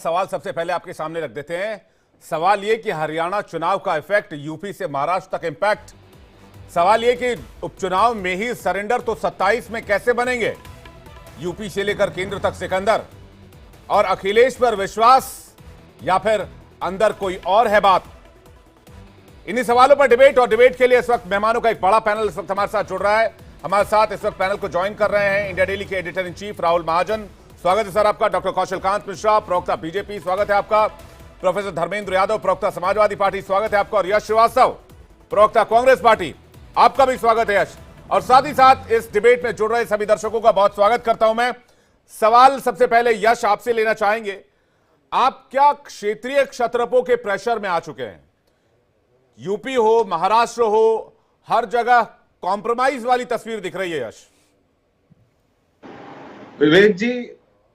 सवाल सबसे पहले आपके सामने रख देते हैं। सवाल यह कि हरियाणा चुनाव का इफेक्ट यूपी से महाराष्ट्र तक इंपैक्ट। सवाल यह कि उपचुनाव में ही सरेंडर तो 27 में कैसे बनेंगे, यूपी से लेकर केंद्र तक सिकंदर। और अखिलेश पर विश्वास या फिर अंदर कोई और है बात। इन्हीं सवालों पर डिबेट, और डिबेट के लिए इस वक्त मेहमानों का एक बड़ा पैनल इस वक्त हमारे साथ जुड़ रहा है। हमारे साथ इस वक्त पैनल को ज्वाइन कर रहे हैं इंडिया डेली के एडिटर इन चीफ राहुल महाजन, स्वागत है सर आपका। डॉक्टर कौशलकांत मिश्रा, प्रवक्ता बीजेपी, स्वागत है आपका। प्रोफेसर धर्मेंद्र यादव, प्रवक्ता समाजवादी पार्टी, स्वागत है आपका। और यश श्रीवास्तव, प्रवक्ता कांग्रेस पार्टी, आपका भी स्वागत है यश। और साथ ही साथ इस डिबेट में जुड़ रहे सभी दर्शकों का बहुत स्वागत करता हूं मैं। सवाल सबसे पहले यश आपसे लेना चाहेंगे, आप क्या क्षेत्रीय क्षत्रपों के प्रेशर में आ चुके हैं? यूपी हो, महाराष्ट्र हो, हर जगह कॉम्प्रोमाइज वाली तस्वीर दिख रही है यश। विवेक जी,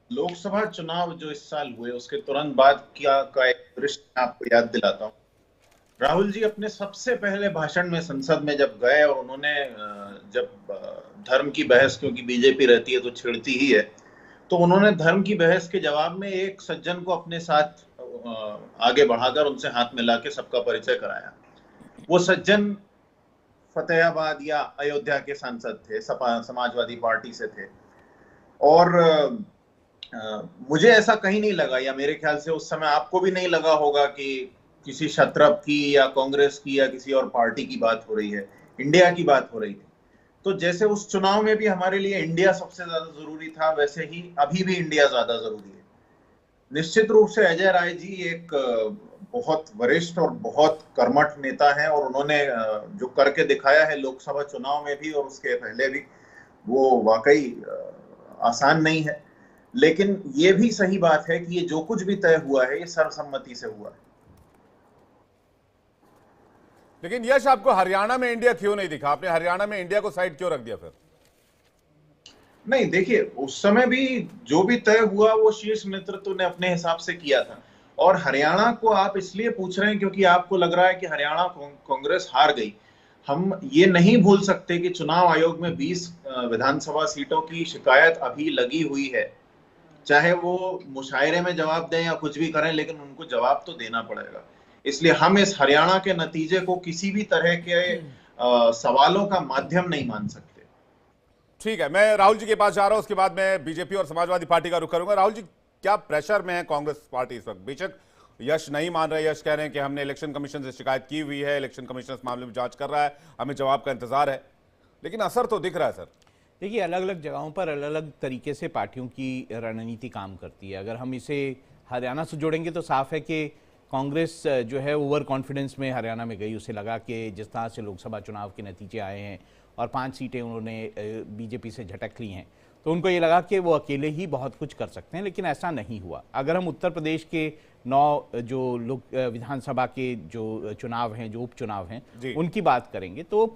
लोकसभा चुनाव जो इस साल हुए उसके तुरंत बाद क्या का एक दृश्य मैं आपको याद दिलाता हूं। राहुल जी अपने सबसे पहले भाषण में संसद में जब गए और उन्होंने जब धर्म की बहस, क्योंकि बीजेपी रहती है तो छिड़ती ही है, तो उन्होंने धर्म की बहस के जवाब में एक सज्जन को अपने साथ आगे बढ़ाकर उनसे हाथ मिला के सबका परिचय कराया। वो सज्जन फतेहाबाद या अयोध्या के सांसद थे, समाजवादी पार्टी से थे। और मुझे ऐसा कहीं नहीं लगा, या मेरे ख्याल से उस समय आपको भी नहीं लगा होगा कि किसी क्षत्रप की या कांग्रेस की या किसी और पार्टी की बात हो रही है, इंडिया की बात हो रही थी। तो जैसे उस चुनाव में भी हमारे लिए इंडिया सबसे ज्यादा जरूरी था, वैसे ही अभी भी इंडिया ज्यादा जरूरी है। निश्चित रूप से अजय राय जी एक बहुत वरिष्ठ और बहुत कर्मठ नेता हैं, और उन्होंने जो करके दिखाया है लोकसभा चुनाव में भी और उसके पहले भी, वो वाकई आसान नहीं है। लेकिन ये भी सही बात है कि ये जो कुछ भी तय हुआ है ये सर्वसम्मति से हुआ है। लेकिन यश, आपको हरियाणा में इंडिया क्यों नहीं दिखा? आपने हरियाणा में इंडिया को साइड क्यों रख दिया फिर? नहीं, देखिए, उस समय भी जो भी तय हुआ वो शीर्ष नेतृत्व ने अपने हिसाब से किया था। और हरियाणा को आप इसलिए पूछ रहे हैं क्योंकि आपको लग रहा है कि हरियाणा कांग्रेस हार गई। हम ये नहीं भूल सकते कि चुनाव आयोग में 20 विधानसभा सीटों की शिकायत अभी लगी हुई है। चाहे वो मुशायरे में जवाब दें या कुछ भी करें, लेकिन उनको जवाब तो देना पड़ेगा। इसलिए हम इस हरियाणा के नतीजे को किसी भी तरह के सवालों का माध्यम नहीं मान सकते। ठीक है, मैं राहुल जी के पास जा रहा हूं, उसके बाद मैं बीजेपी और समाजवादी पार्टी का रुख करूंगा। राहुल जी, क्या प्रेशर में है कांग्रेस पार्टी इस वक्त? बेशक यश नहीं मान रहे, यश कह रहे हैं कि हमने इलेक्शन कमीशन से शिकायत की हुई है, इलेक्शन कमीशन इस मामले में जांच कर रहा है, हमें जवाब का इंतजार है, लेकिन असर तो दिख रहा है सर। देखिए, अलग अलग जगहों पर अलग अलग तरीके से पार्टियों की रणनीति काम करती है। अगर हम इसे हरियाणा से जोड़ेंगे तो साफ है कि कांग्रेस जो है ओवर कॉन्फिडेंस में हरियाणा में गई। उसे लगा कि जिस तरह से लोकसभा चुनाव के नतीजे आए हैं और 5 सीटें उन्होंने बीजेपी से झटक ली हैं, तो उनको ये लगा कि वो अकेले ही बहुत कुछ कर सकते हैं, लेकिन ऐसा नहीं हुआ। अगर हम उत्तर प्रदेश के 9 जो विधानसभा के जो चुनाव हैं, जो उपचुनाव हैं, उनकी बात करेंगे तो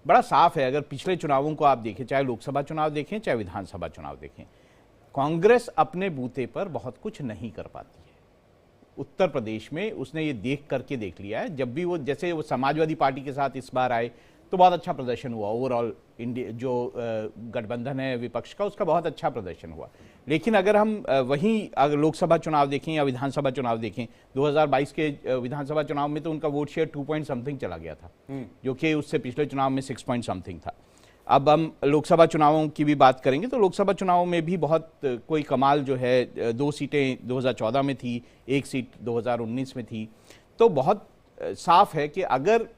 बड़ा साफ है। अगर पिछले चुनावों को आप देखें, चाहे लोकसभा चुनाव देखें चाहे विधानसभा चुनाव देखें, कांग्रेस अपने बूते पर बहुत कुछ नहीं कर पाती है। उत्तर प्रदेश में उसने ये देख लिया है। जब भी वो, जैसे वो समाजवादी पार्टी के साथ इस बार आए तो बहुत अच्छा प्रदर्शन हुआ। ओवरऑल इंडिया जो गठबंधन है विपक्ष का, उसका बहुत अच्छा प्रदर्शन हुआ। लेकिन अगर हम वहीं अगर लोकसभा चुनाव देखें या विधानसभा चुनाव देखें, 2022 के विधानसभा चुनाव में तो उनका वोट शेयर 2 पॉइंट समथिंग चला गया था, जो कि उससे पिछले चुनाव में 6 पॉइंट समथिंग था। अब हम लोकसभा चुनावों की भी बात करेंगे तो लोकसभा चुनावों में भी बहुत कोई कमाल जो है, 2 सीटें 2014 में थी, 1 सीट 2019 में थी। तो बहुत साफ है कि अगर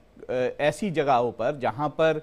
ऐसी जगहों पर जहां पर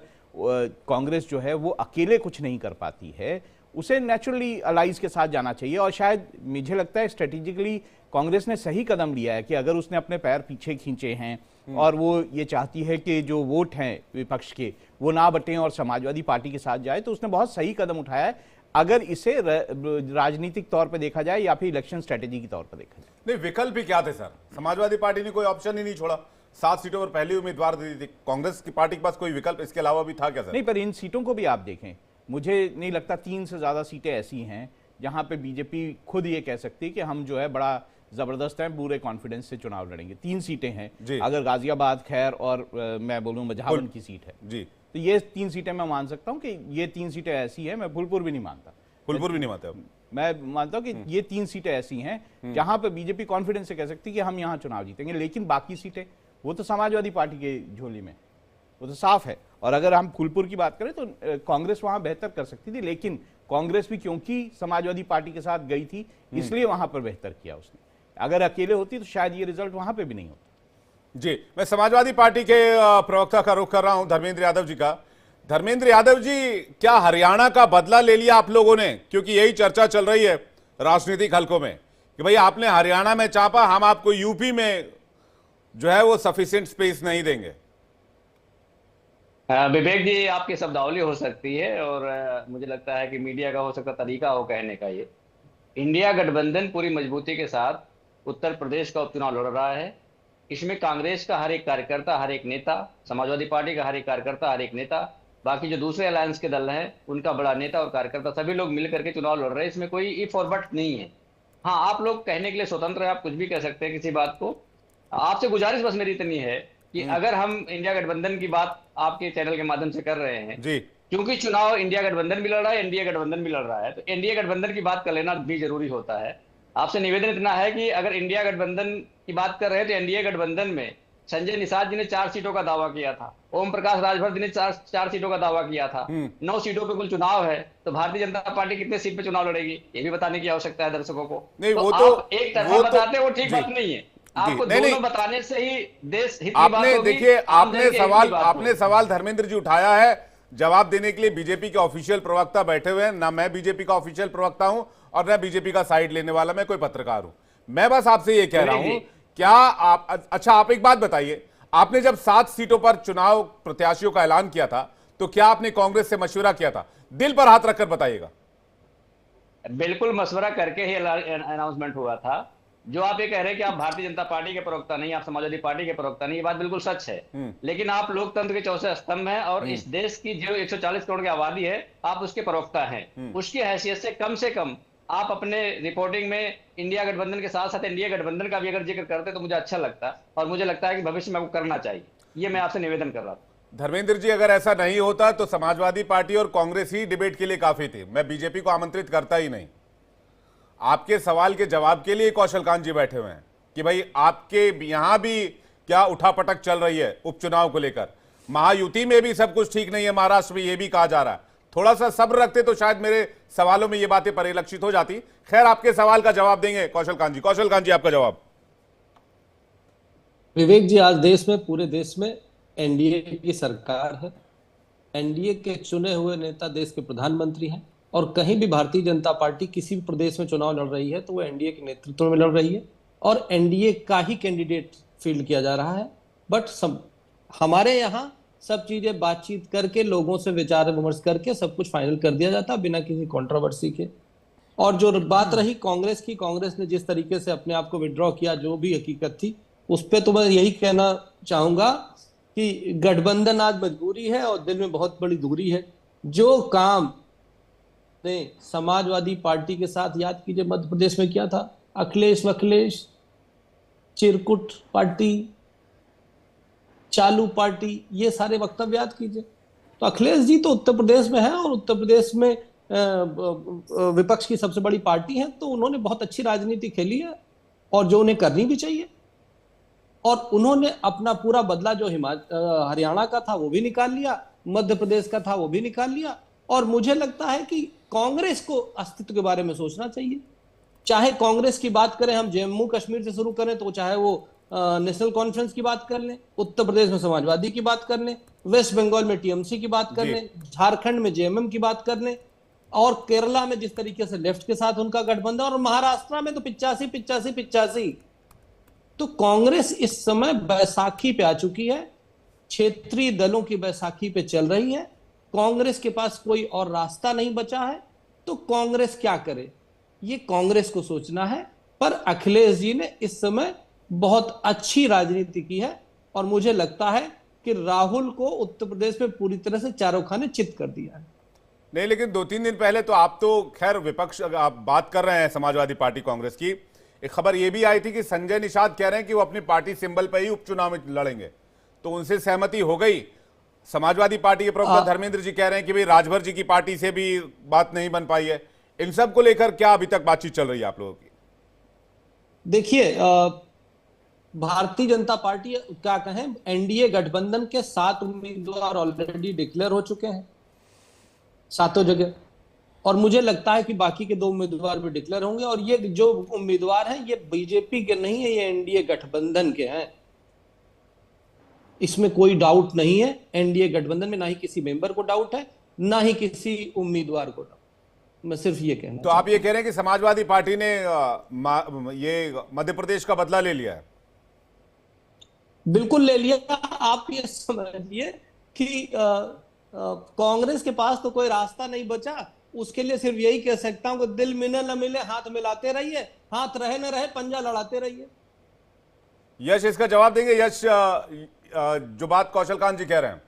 कांग्रेस जो है वो अकेले कुछ नहीं कर पाती है, उसे नेचुरली अलाइज के साथ जाना चाहिए। और शायद मुझे लगता है स्ट्रेटेजिकली कांग्रेस ने सही कदम लिया है कि अगर उसने अपने पैर पीछे खींचे हैं और वो ये चाहती है कि जो वोट हैं विपक्ष के वो ना बटें और समाजवादी पार्टी के साथ जाए, तो उसने बहुत सही कदम उठाया है, अगर इसे राजनीतिक तौर पर देखा जाए या फिर इलेक्शन स्ट्रेटेजी के तौर पर देखा जाए। नहीं, विकल्प ही क्या थे सर? समाजवादी पार्टी ने कोई ऑप्शन ही नहीं छोड़ा, 7 सीटों पर पहली उम्मीदवार दी थी। कांग्रेस की पार्टी के पास कोई विकल्प इसके अलावा भी था क्या सर? नहीं, पर इन सीटों को भी आप देखें, मुझे नहीं लगता 3 से ज्यादा सीटें ऐसी हैं जहां पे बीजेपी खुद ये कह सकती है कि हम जो है बड़ा जबरदस्त हैं, पूरे कॉन्फिडेंस से चुनाव लड़ेंगे। 3 सीटें हैं। अगर गाजियाबाद, खैर और मैं बोलूं मजहावन की सीट है जी, तो ये 3 सीटें मैं मान सकता हूं कि ये 3 सीटें ऐसी हैं। मैं फुलपुर भी नहीं मानता। फुलपुर भी नहीं मानते? मैं मानता हूं कि ये 3 सीटें ऐसी हैं जहां पर बीजेपी कॉन्फिडेंस से कह सकती है कि हम यहां चुनाव जीतेंगे, लेकिन बाकी सीटें वो तो समाजवादी पार्टी के झोली में, वो तो साफ है। और अगर हम फूलपुर की बात करें तो कांग्रेस वहां बेहतर कर सकती थी, लेकिन कांग्रेस भी क्योंकि समाजवादी पार्टी के साथ गई थी इसलिए वहां पर बेहतर किया उसने। अगर अकेले होती तो शायद ये रिजल्ट वहां पे भी नहीं होता। जी, मैं समाजवादी पार्टी के प्रवक्ता का रुख कर रहा हूं, धर्मेंद्र यादव जी का। धर्मेंद्र यादव जी, क्या हरियाणा का बदला ले लिया आप लोगों ने? क्योंकि यही चर्चा चल रही है राजनीतिक हलकों में कि भाई आपने हरियाणा में चापा, हम आपको यूपी में जो है वो सफिशिएंट स्पेस नहीं देंगे। विवेक जी, आपकी शब्दावली हो सकती है और मुझे लगता है कि मीडिया का हो सकता तरीका हो कहने का। ये इंडिया गठबंधन पूरी मजबूती के साथ उत्तर प्रदेश का उपचुनाव लड़ रहा है। इसमें कांग्रेस का हर एक कार्यकर्ता, हर एक नेता, समाजवादी पार्टी का हर एक कार्यकर्ता, हर एक नेता, बाकी जो दूसरे अलायंस के दल हैं उनका बड़ा नेता और कार्यकर्ता, सभी लोग मिलकर के चुनाव लड़ रहे हैं। इसमें कोई इफ और बट नहीं है। हाँ, आप लोग कहने के लिए स्वतंत्र है, आप कुछ भी कह सकते हैं किसी बात को। आपसे गुजारिश बस मेरी इतनी है कि अगर हम इंडिया गठबंधन की बात आपके चैनल के माध्यम से कर रहे हैं जी, क्योंकि चुनाव इंडिया गठबंधन भी लड़ रहा है, एनडीए गठबंधन भी लड़ रहा है, तो एनडीए गठबंधन की बात कर लेना भी जरूरी होता है। आपसे निवेदन इतना है कि अगर इंडिया गठबंधन की बात कर रहे हैं तो एनडीए गठबंधन में संजय निषाद जी ने 4 सीटों का दावा किया था, ओम प्रकाश राजभर जी ने 4 सीटों का दावा किया था, 9 सीटों पे कुल चुनाव है। तो भारतीय जनता पार्टी कितने सीट पे चुनाव लड़ेगी ये भी बताने की आवश्यकता है दर्शकों को। नहीं, तो वो तो आप एक तरफा बताते हैं, वो ठीक बात नहीं है। आपको दोनों बताने से ही देश हित की बात आपने होगी। देखिए, आपने आपने सवाल धर्मेंद्र जी उठाया है, जवाब देने के लिए बीजेपी के ऑफिशियल प्रवक्ता बैठे हुए हैं। ना मैं बीजेपी का ऑफिशियल प्रवक्ता हूं और ना बीजेपी का साइड लेने वाला, मैं कोई पत्रकार हूं। मैं बस आपसे ये कह रहा हूं, क्या आप, अच्छा आप एक बात बताइए, आपने जब 7 सीटों पर चुनाव प्रत्याशियों का ऐलान किया था तो क्या आपने कांग्रेस से मशवरा किया था? दिल पर हाथ रखकर बताइएगा। बिल्कुल मशवरा करके ही अनाउंसमेंट हुआ था। जो आप ये कह रहे हैं कि आप भारतीय जनता पार्टी के प्रवक्ता नहीं, आप समाजवादी पार्टी के प्रवक्ता नहीं, ये बात बिल्कुल सच है। लेकिन आप लोकतंत्र के चौथे स्तंभ हैं और इस देश की जो 140 करोड़ की आबादी है, आप उसके प्रवक्ता हैं। उसकी हैसियत से कम आप अपने रिपोर्टिंग में इंडिया गठबंधन के साथ साथ एनडीए गठबंधन का भी अगर जिक्र करते तो मुझे अच्छा लगता और मुझे लगता है कि भविष्य में आपको करना चाहिए। ये मैं आपसे निवेदन कर रहा था। धर्मेंद्र जी, अगर ऐसा नहीं होता तो समाजवादी पार्टी और कांग्रेस ही डिबेट के लिए काफी थी, मैं बीजेपी को आमंत्रित करता ही नहीं। आपके सवाल के जवाब के लिए कौशलकांत जी बैठे हुए हैं कि भाई आपके यहां भी क्या उठापटक चल रही है उपचुनाव को लेकर। महायुति में भी सब कुछ ठीक नहीं है, महाराष्ट्र में यह भी कहा जा रहा है। थोड़ा सा सब्र रखते तो शायद मेरे सवालों में ये बातें परिलक्षित हो जाती। खैर, आपके सवाल का जवाब देंगे कौशलकांत जी। कौशलकांत जी, आपका जवाब। विवेक जी, आज देश में, पूरे देश में एनडीए की सरकार है। एनडीए के चुने हुए नेता देश के प्रधानमंत्री हैं और कहीं भी भारतीय जनता पार्टी किसी भी प्रदेश में चुनाव लड़ रही है तो वो एनडीए के नेतृत्व में लड़ रही है और एनडीए का ही कैंडिडेट फील्ड किया जा रहा है। बट हमारे यहाँ सब चीजें बातचीत करके, लोगों से विचार विमर्श करके सब कुछ फाइनल कर दिया जाता बिना किसी कंट्रोवर्सी के। और जो बात रही कांग्रेस की, कांग्रेस ने जिस तरीके से अपने आप को विड्रॉ किया, जो भी हकीकत थी उस पर तो मैं यही कहना चाहूंगा कि गठबंधन आज मजबूरी है और दिल में बहुत बड़ी दूरी है। जो काम ने समाजवादी पार्टी के साथ, याद कीजिए मध्य प्रदेश में क्या था, अखिलेश चिरकुट पार्टी, चालू पार्टी, ये सारे वक्तव्य याद कीजिए। तो अखिलेश जी तो उत्तर प्रदेश में है और उत्तर प्रदेश में विपक्ष की सबसे बड़ी पार्टी है, तो उन्होंने बहुत अच्छी राजनीति खेली है और जो उन्हें करनी भी चाहिए। और उन्होंने अपना पूरा बदला जो हरियाणा का था वो भी निकाल लिया, मध्य प्रदेश का था वो भी निकाल लिया। और मुझे लगता है कि कांग्रेस को अस्तित्व के बारे में सोचना चाहिए। चाहे कांग्रेस की बात करें, हम जम्मू कश्मीर से शुरू करें तो चाहे वो नेशनल कॉन्फ्रेंस की बात कर लें, उत्तर प्रदेश में समाजवादी की बात कर लें, वेस्ट बंगाल में टीएमसी की बात कर लें, झारखंड में जेएमएम की बात कर लें, और केरला में जिस तरीके से लेफ्ट के साथ उनका गठबंधन, और महाराष्ट्र में तो 85। तो कांग्रेस इस समय बैसाखी पे आ चुकी है, क्षेत्रीय दलों की बैसाखी पे चल रही है। कांग्रेस के पास कोई और रास्ता नहीं बचा है, तो कांग्रेस क्या करे ये कांग्रेस को सोचना है। पर अखिलेश जी ने इस समय बहुत अच्छी राजनीति की है और मुझे लगता है कि राहुल को उत्तर प्रदेश में पूरी तरह से चारों खाने चित कर दिया है। नहीं, लेकिन 2-3 दिन पहले तो आप तो खैर विपक्ष, आप बात कर रहे हैं समाजवादी पार्टी कांग्रेस की, एक खबर ये भी आई थी कि संजय निषाद कह रहे हैं कि वो अपनी पार्टी सिंबल पर ही उपचुनाव में लड़ेंगे, तो उनसे सहमति हो गई। समाजवादी पार्टी के प्रवक्ता धर्मेंद्र जी कह रहे हैं कि भाई राजभर जी की पार्टी से भी बात नहीं बन पाई है। इन सब को लेकर क्या अभी तक बातचीत चल रही है आप लोगों की? देखिए, भारतीय जनता पार्टी, क्या कहें, एनडीए गठबंधन के 7 उम्मीदवार ऑलरेडी डिक्लेयर हो चुके हैं 7 जगह, और मुझे लगता है कि बाकी के 2 उम्मीदवार भी डिक्लेयर होंगे। और ये जो उम्मीदवार हैं ये बीजेपी के नहीं है, ये एनडीए गठबंधन के हैं, इसमें कोई डाउट नहीं है। एनडीए गठबंधन में ना ही किसी मेंबर को डाउट है, ना ही किसी उम्मीदवार को डाउट। मैं सिर्फ ये कहना तो आप ये कह रहे हैं कि समाजवादी पार्टी ने ये मध्य प्रदेश का बदला ले लिया है? बिल्कुल ले लिया। आप ये समझिए कि कांग्रेस के पास तो कोई रास्ता नहीं बचा। उसके लिए सिर्फ यही कह सकता हूं कि दिल मिले न मिले हाथ मिलाते रहिए, हाथ रहे न रहे पंजा लड़ाते रहिए। यश इसका जवाब देंगे? यश, जो बात कौशलकांत जी कह रहे हैं।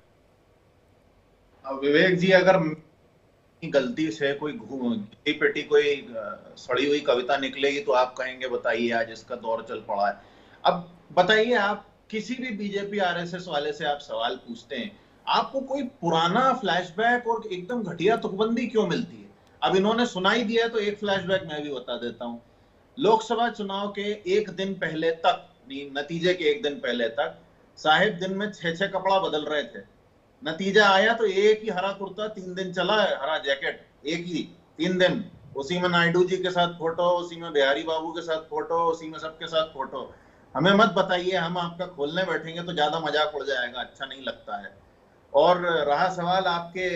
विवेक जी, अगर गलती से कोई घी पेटी कोई सड़ी हुई कविता निकलेगी तो आप कहेंगे बताइए आज इसका दौर चल पड़ा है। अब बताइए, आप किसी भी बीजेपी आरएसएस वाले से आप सवाल पूछते हैं, आपको कोई पुराना फ्लैशबैक और एकदम घटिया तुकबंदी क्यों मिलती है? अब इन्होंने सुनाई दिया है तो एक फ्लैशबैक मैं भी बता देता हूं। लोकसभा चुनाव के एक दिन पहले तक, नतीजे के एक दिन पहले तक साहेब दिन में 6 कपड़ा बदल रहे थे। नतीजा आया तो एक ही हरा कुर्ता 3 दिन चला है, हरा जैकेट एक ही 3 दिन, उसी में नायडू जी के साथ फोटो, उसी में बिहारी बाबू के साथ फोटो, उसी में सबके साथ फोटो। हमें मत बताइए, हम आपका खोलने बैठेंगे तो ज्यादा मजाक उड़ जाएगा, अच्छा नहीं लगता है। और रहा सवाल आपके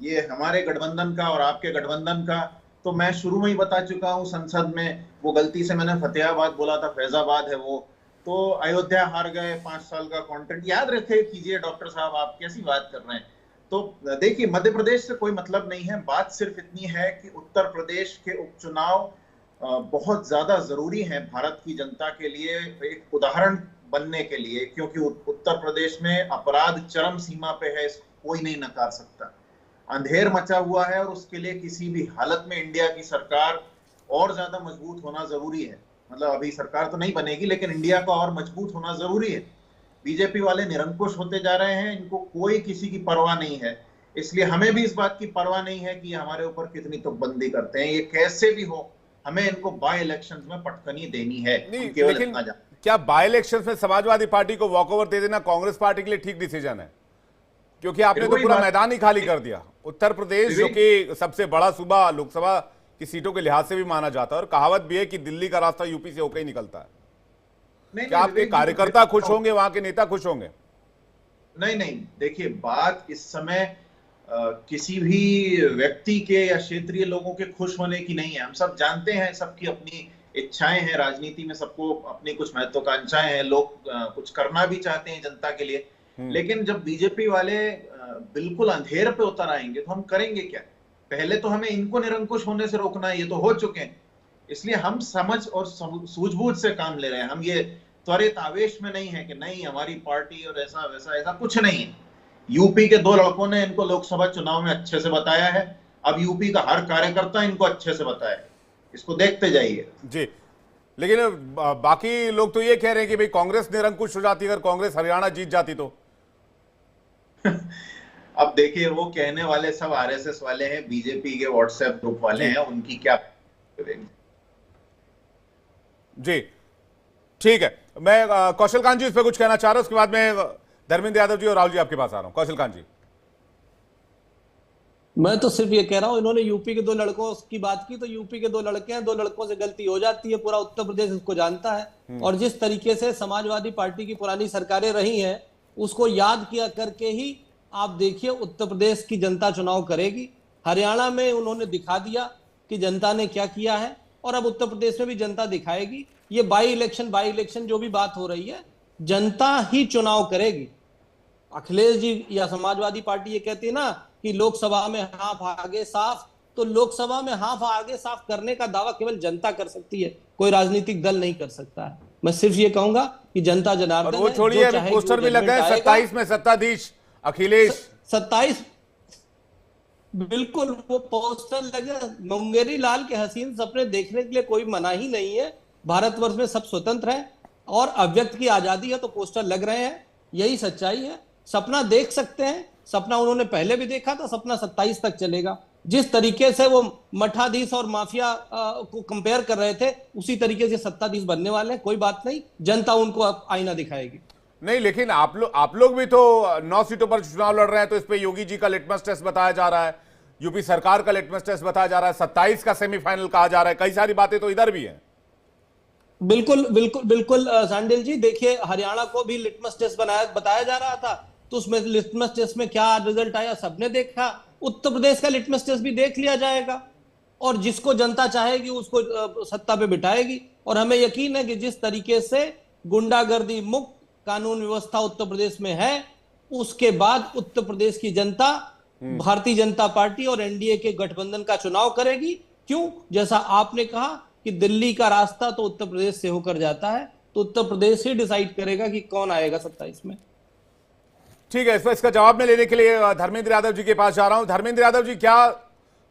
ये हमारे गठबंधन का और आपके गठबंधन का, तो मैं शुरू में ही बता चुका हूं संसद में, वो गलती से मैंने फतेहाबाद बोला था, फैजाबाद है वो। तो अयोध्या हार गए, 5 साल का कंटेंट याद रखे कीजिए। डॉक्टर साहब आप कैसी बात कर रहे हैं? तो देखिए, मध्य प्रदेश से कोई मतलब नहीं है, बात सिर्फ इतनी है कि उत्तर प्रदेश के उपचुनाव बहुत ज्यादा जरूरी है भारत की जनता के लिए, एक उदाहरण बनने के लिए, क्योंकि उत्तर प्रदेश में अपराध चरम सीमा पे है, इसको कोई नहीं नकार सकता। अंधेर मचा हुआ है और उसके लिए किसी भी हालत में इंडिया की सरकार और ज्यादा मजबूत होना जरूरी है। मतलब अभी सरकार तो नहीं बनेगी, लेकिन इंडिया का और मजबूत होना जरूरी है। बीजेपी वाले निरंकुश होते जा रहे हैं, इनको कोई किसी की परवाह नहीं है। इसलिए हमें भी इस बात की परवाह नहीं है कि हमारे ऊपर कितनी तुकबंदी करते हैं, ये कैसे भी हो हमें इनको बाय इलेक्शंस में पटकनी देनी है। लेकिन क्या बाय इलेक्शंस में समाजवादी पार्टी को वॉकओवर दे देना कांग्रेस पार्टी के लिए ठीक डिसीजन है? क्योंकि आपने तो पूरा मैदान ही खाली कर दिया। उत्तर प्रदेश जो कि सबसे बड़ा सूबा लोकसभा की सीटों के लिहाज से भी माना जाता है, और कहावत भी है कि दिल्ली का रास्ता यूपी से होकर ही निकलता है। क्या आपके कार्यकर्ता खुश होंगे, वहां के नेता खुश होंगे? नहीं, देखिए, बात इस समय किसी भी व्यक्ति के या क्षेत्रीय लोगों के खुश होने की नहीं है। हम सब जानते हैं, सबकी अपनी इच्छाएं हैं, राजनीति में सबको अपनी कुछ महत्वाकांक्षाएं हैं, लोग कुछ करना भी चाहते हैं जनता के लिए। लेकिन जब बीजेपी वाले बिल्कुल अंधेर पे उतर आएंगे तो हम करेंगे क्या? पहले तो हमें इनको निरंकुश होने से रोकना है, ये तो हो चुके हैं। इसलिए हम समझ और सूझबूझ से काम ले रहे हैं। हम ये त्वरित आवेश में नहीं है कि नहीं हमारी पार्टी और ऐसा वैसा, ऐसा कुछ नहीं है। यूपी के 2 लड़कों ने इनको लोकसभा चुनाव में अच्छे से बताया है, अब यूपी का हर कार्यकर्ता इनको अच्छे से बताया, इसको देखते जाइए जी। लेकिन बाकी लोग तो ये कह रहे हैं कि भाई कांग्रेस निरंकुश हो जाती, अगर कांग्रेस हरियाणा जीत जाती तो। अब देखिए, वो कहने वाले सब आरएसएस वाले हैं, बीजेपी के व्हाट्सएप ग्रुप वाले हैं, उनकी क्या जी। ठीक है, मैं कौशलकांत जी इस पर कुछ कहना चाह रहा हूं, उसके बाद मैं धर्मेंद्र यादव जी और राहुल जी आपके पास आ रहा हूं। कौशलकांत जी। मैं तो सिर्फ ये कह रहा हूं, इन्होंने यूपी के 2 लड़कों की बात की, तो यूपी के 2 लड़के हैं, 2 लड़कों से गलती हो जाती है, पूरा उत्तर प्रदेश इसको जानता है। और जिस तरीके से समाजवादी पार्टी की पुरानी सरकारें रही हैं, उसको याद किया करके ही आप देखिए उत्तर प्रदेश की जनता चुनाव करेगी। हरियाणा में उन्होंने दिखा दिया कि जनता ने क्या किया है, और अब उत्तर प्रदेश में भी जनता दिखाएगी। ये बाई इलेक्शन जो भी बात हो रही है, जनता ही चुनाव करेगी। अखिलेश जी या समाजवादी पार्टी ये कहती है ना कि लोकसभा में हाफ आगे साफ, तो लोकसभा में हाफ आगे साफ करने का दावा केवल जनता कर सकती है, कोई राजनीतिक दल नहीं कर सकता है। मैं सिर्फ ये कहूंगा कि जनता जनार्दन, वो छोड़िए, पोस्टर भी लगा है 27 में सत्ताधीश अखिलेश 27, बिल्कुल वो पोस्टर लगे। मुंगेरी लाल के हसीन सपने देखने के लिए कोई मना ही नहीं है। भारतवर्ष में सब स्वतंत्र है और अव्यक्त की आजादी है, तो पोस्टर लग रहे हैं, यही सच्चाई है। सपना देख सकते हैं, सपना उन्होंने पहले भी देखा था, सपना 27 तक चलेगा। जिस तरीके से वो मठाधीश और माफिया को कंपेयर कर रहे थे, उसी तरीके से सत्ताधीश बनने वाले हैं। कोई बात नहीं, जनता उनको अब आईना दिखाएगी। नहीं, लेकिन आप लोग भी तो 9 सीटों पर चुनाव लड़ रहे हैं, तो इस पे योगी जी का लिटमस टेस्ट बताया जा रहा है, यूपी सरकार का लिटमस टेस्ट बताया जा रहा है, 27 का सेमीफाइनल कहा जा रहा है, कई सारी बातें तो इधर भी हैं। बिल्कुल बिल्कुल बिल्कुल सांडिल जी, देखिए हरियाणा को भी लिटमस टेस्ट बताया जा रहा था, तो उसमें लिटमस टेस्ट में क्या रिजल्ट आया सबने देखा। उत्तर प्रदेश का लिटमस टेस्ट भी देख लिया जाएगा, और जिसको जनता चाहेगी उसको सत्ता पे बिठाएगी। और हमें यकीन है कि जिस तरीके से गुंडागर्दी मुक्त कानून व्यवस्था उत्तर प्रदेश में है, उसके बाद उत्तर प्रदेश की जनता भारतीय जनता पार्टी और एनडीए के गठबंधन का चुनाव करेगी। क्यों? जैसा आपने कहा कि दिल्ली का रास्ता तो उत्तर प्रदेश से होकर जाता है, तो उत्तर प्रदेश ही डिसाइड करेगा कि कौन आएगा 27 में। ठीक है, इसका जवाब मैं लेने के लिए धर्मेंद्र यादव जी के पास जा रहा हूं। धर्मेंद्र यादव जी, क्या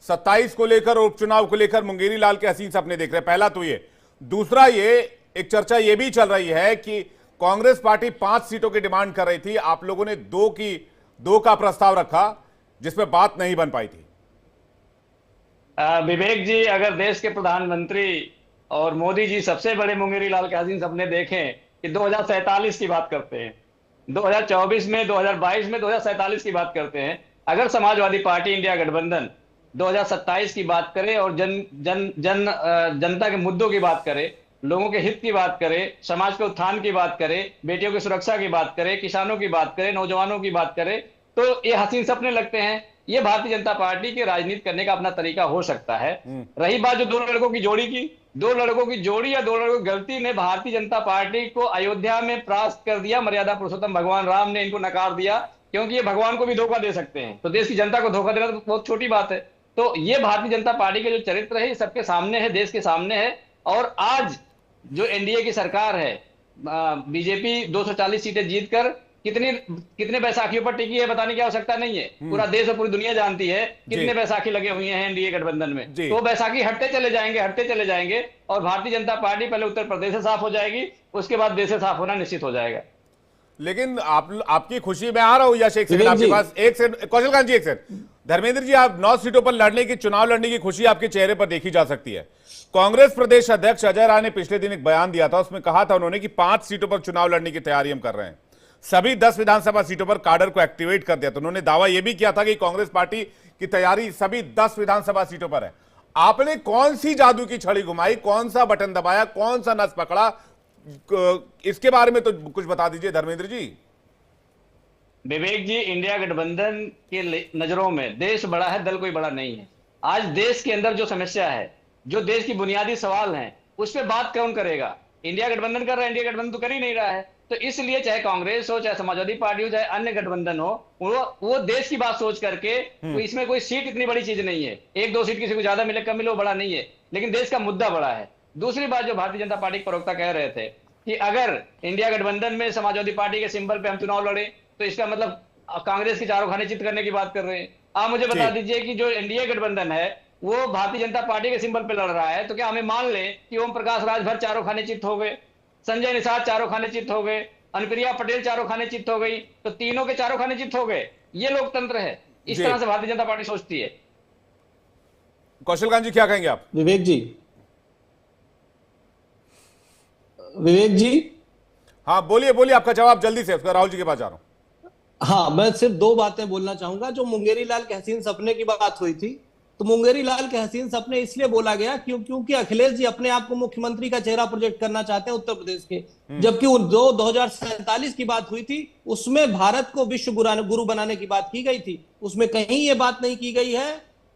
27 को लेकर और उपचुनाव को लेकर मुंगेरी लाल के हसीन सपने देख रहे हैं? पहला तो ये। दूसरा, ये एक चर्चा ये भी चल रही है कि कांग्रेस पार्टी 5 सीटों की डिमांड कर रही थी, आप लोगों ने 2 का प्रस्ताव रखा, जिसमें बात नहीं बन पाई थी। विवेक जी, अगर देश के प्रधानमंत्री और मोदी जी सबसे बड़े मुंगेरी लाल के हसीन सपने देखें कि 2047 की बात करते हैं, 2024 में, 2022 में 2047 की बात करते हैं। अगर समाजवादी पार्टी इंडिया गठबंधन 2027 की बात करे और जनता के मुद्दों की बात करे, लोगों के हित की बात करे, समाज के उत्थान की बात करे, बेटियों की सुरक्षा की बात करे, किसानों की बात करे, नौजवानों की बात करे, तो ये हसीन सपने लगते हैं। ये भारतीय जनता पार्टी के राजनीति करने का अपना तरीका हो सकता है। रही बात जो 2 लड़कों की जोड़ी की, 2 लड़कों की जोड़ी या 2 लड़कों की गलती ने भारतीय जनता पार्टी को अयोध्या में परास्त कर दिया। मर्यादा पुरुषोत्तम भगवान राम ने इनको नकार दिया, क्योंकि ये भगवान को भी धोखा दे सकते हैं, तो देश की जनता को धोखा देना तो बहुत छोटी बात है। तो ये भारतीय जनता पार्टी के जो चरित्र है, सबके सामने है, देश के सामने है। और आज जो एनडीए की सरकार है, बीजेपी 240 सीटें जीतकर कितने बैसाखियों पर टिकी है बताने की आवश्यकता नहीं है। पूरा देश और पूरी दुनिया जानती है कितने बैसाखी लगे हुए हैं एनडीए गठबंधन में। तो बैसाखी हटते चले जाएंगे और भारतीय जनता पार्टी पहले उत्तर प्रदेश से साफ हो जाएगी, उसके बाद देश से साफ होना निश्चित हो जाएगा। लेकिन आपकी खुशी में आ रहा हूं यश, एक सेकंड आपके पास, एक सेकंड कौशल कांत जी, एक सेकंड। धर्मेंद्र जी, आप 9 सीटों पर चुनाव लड़ने की खुशी आपके चेहरे पर देखी जा सकती है। कांग्रेस प्रदेश अध्यक्ष अजय राय ने पिछले दिन एक बयान दिया था, उसमें कहा था उन्होंने कि 5 सीटों पर चुनाव लड़ने की तैयारी हम कर रहे हैं, सभी 10 विधानसभा सीटों पर काडर को एक्टिवेट कर दिया। तो उन्होंने दावा यह भी किया था कि कांग्रेस पार्टी की तैयारी सभी 10 विधानसभा सीटों पर है। आपने कौन सी जादू की छड़ी घुमाई, कौन सा बटन दबाया, कौन सा नस पकड़ा, इसके बारे में तो कुछ बता दीजिए धर्मेंद्र जी। विवेक जी, इंडिया गठबंधन के नजरों में देश बड़ा है, दल कोई बड़ा नहीं है। आज देश के अंदर जो समस्या है, जो देश की बुनियादी सवाल हैं, उस पर बात कौन करेगा? इंडिया गठबंधन कर रहा है, इंडिया गठबंधन तो कर ही नहीं रहा है। तो इसलिए चाहे कांग्रेस हो, चाहे समाजवादी पार्टी हो, चाहे अन्य गठबंधन हो, वो देश की बात सोच करके, तो इसमें कोई सीट इतनी बड़ी चीज नहीं है। 1-2 सीट किसी को ज्यादा मिले कम मिले वो बड़ा नहीं है, लेकिन देश का मुद्दा बड़ा है। दूसरी बात जो भारतीय जनता पार्टी के प्रवक्ता कह रहे थे कि अगर इंडिया गठबंधन में समाजवादी पार्टी के सिंबल पे हम चुनाव लड़े, तो इसका मतलब कांग्रेस के चारों खाने चित करने की बात कर रहे हैं। आप मुझे बता दीजिए कि जो एनडीए गठबंधन है वो भारतीय जनता पार्टी के सिंबल पे लड़ रहा है, तो क्या हमें मान ले कि ओम प्रकाश राजभर चारों खाने चित हो गए, संजय निषाद चारों खाने चित हो गए, अनुप्रिया पटेल चारों खाने चित हो गई, तो तीनों के चारों खाने चित हो गए? ये लोकतंत्र है। इस तरह से भारतीय जनता पार्टी सोचती है। कौशल कांत जी, क्या कहेंगे आप? विवेक जी, हाँ बोलिए, आपका जवाब जल्दी से, उसका राहुल जी के पास जा रहा हूं। हाँ, मैं सिर्फ 2 बातें बोलना चाहूंगा। जो मुंगेरी लाल के हसीन सपने की बात हुई थी, तो मुंगेरी लाल के हसीन सपने इसलिए बोला गया क्योंकि अखिलेश जी अपने आप को मुख्यमंत्री का चेहरा प्रोजेक्ट करना चाहते हैं उत्तर प्रदेश के। जबकि 2047 की बात हुई थी, उसमें भारत को विश्व गुरु बनाने की बात की गई थी। उसमें कहीं ये बात नहीं की गई है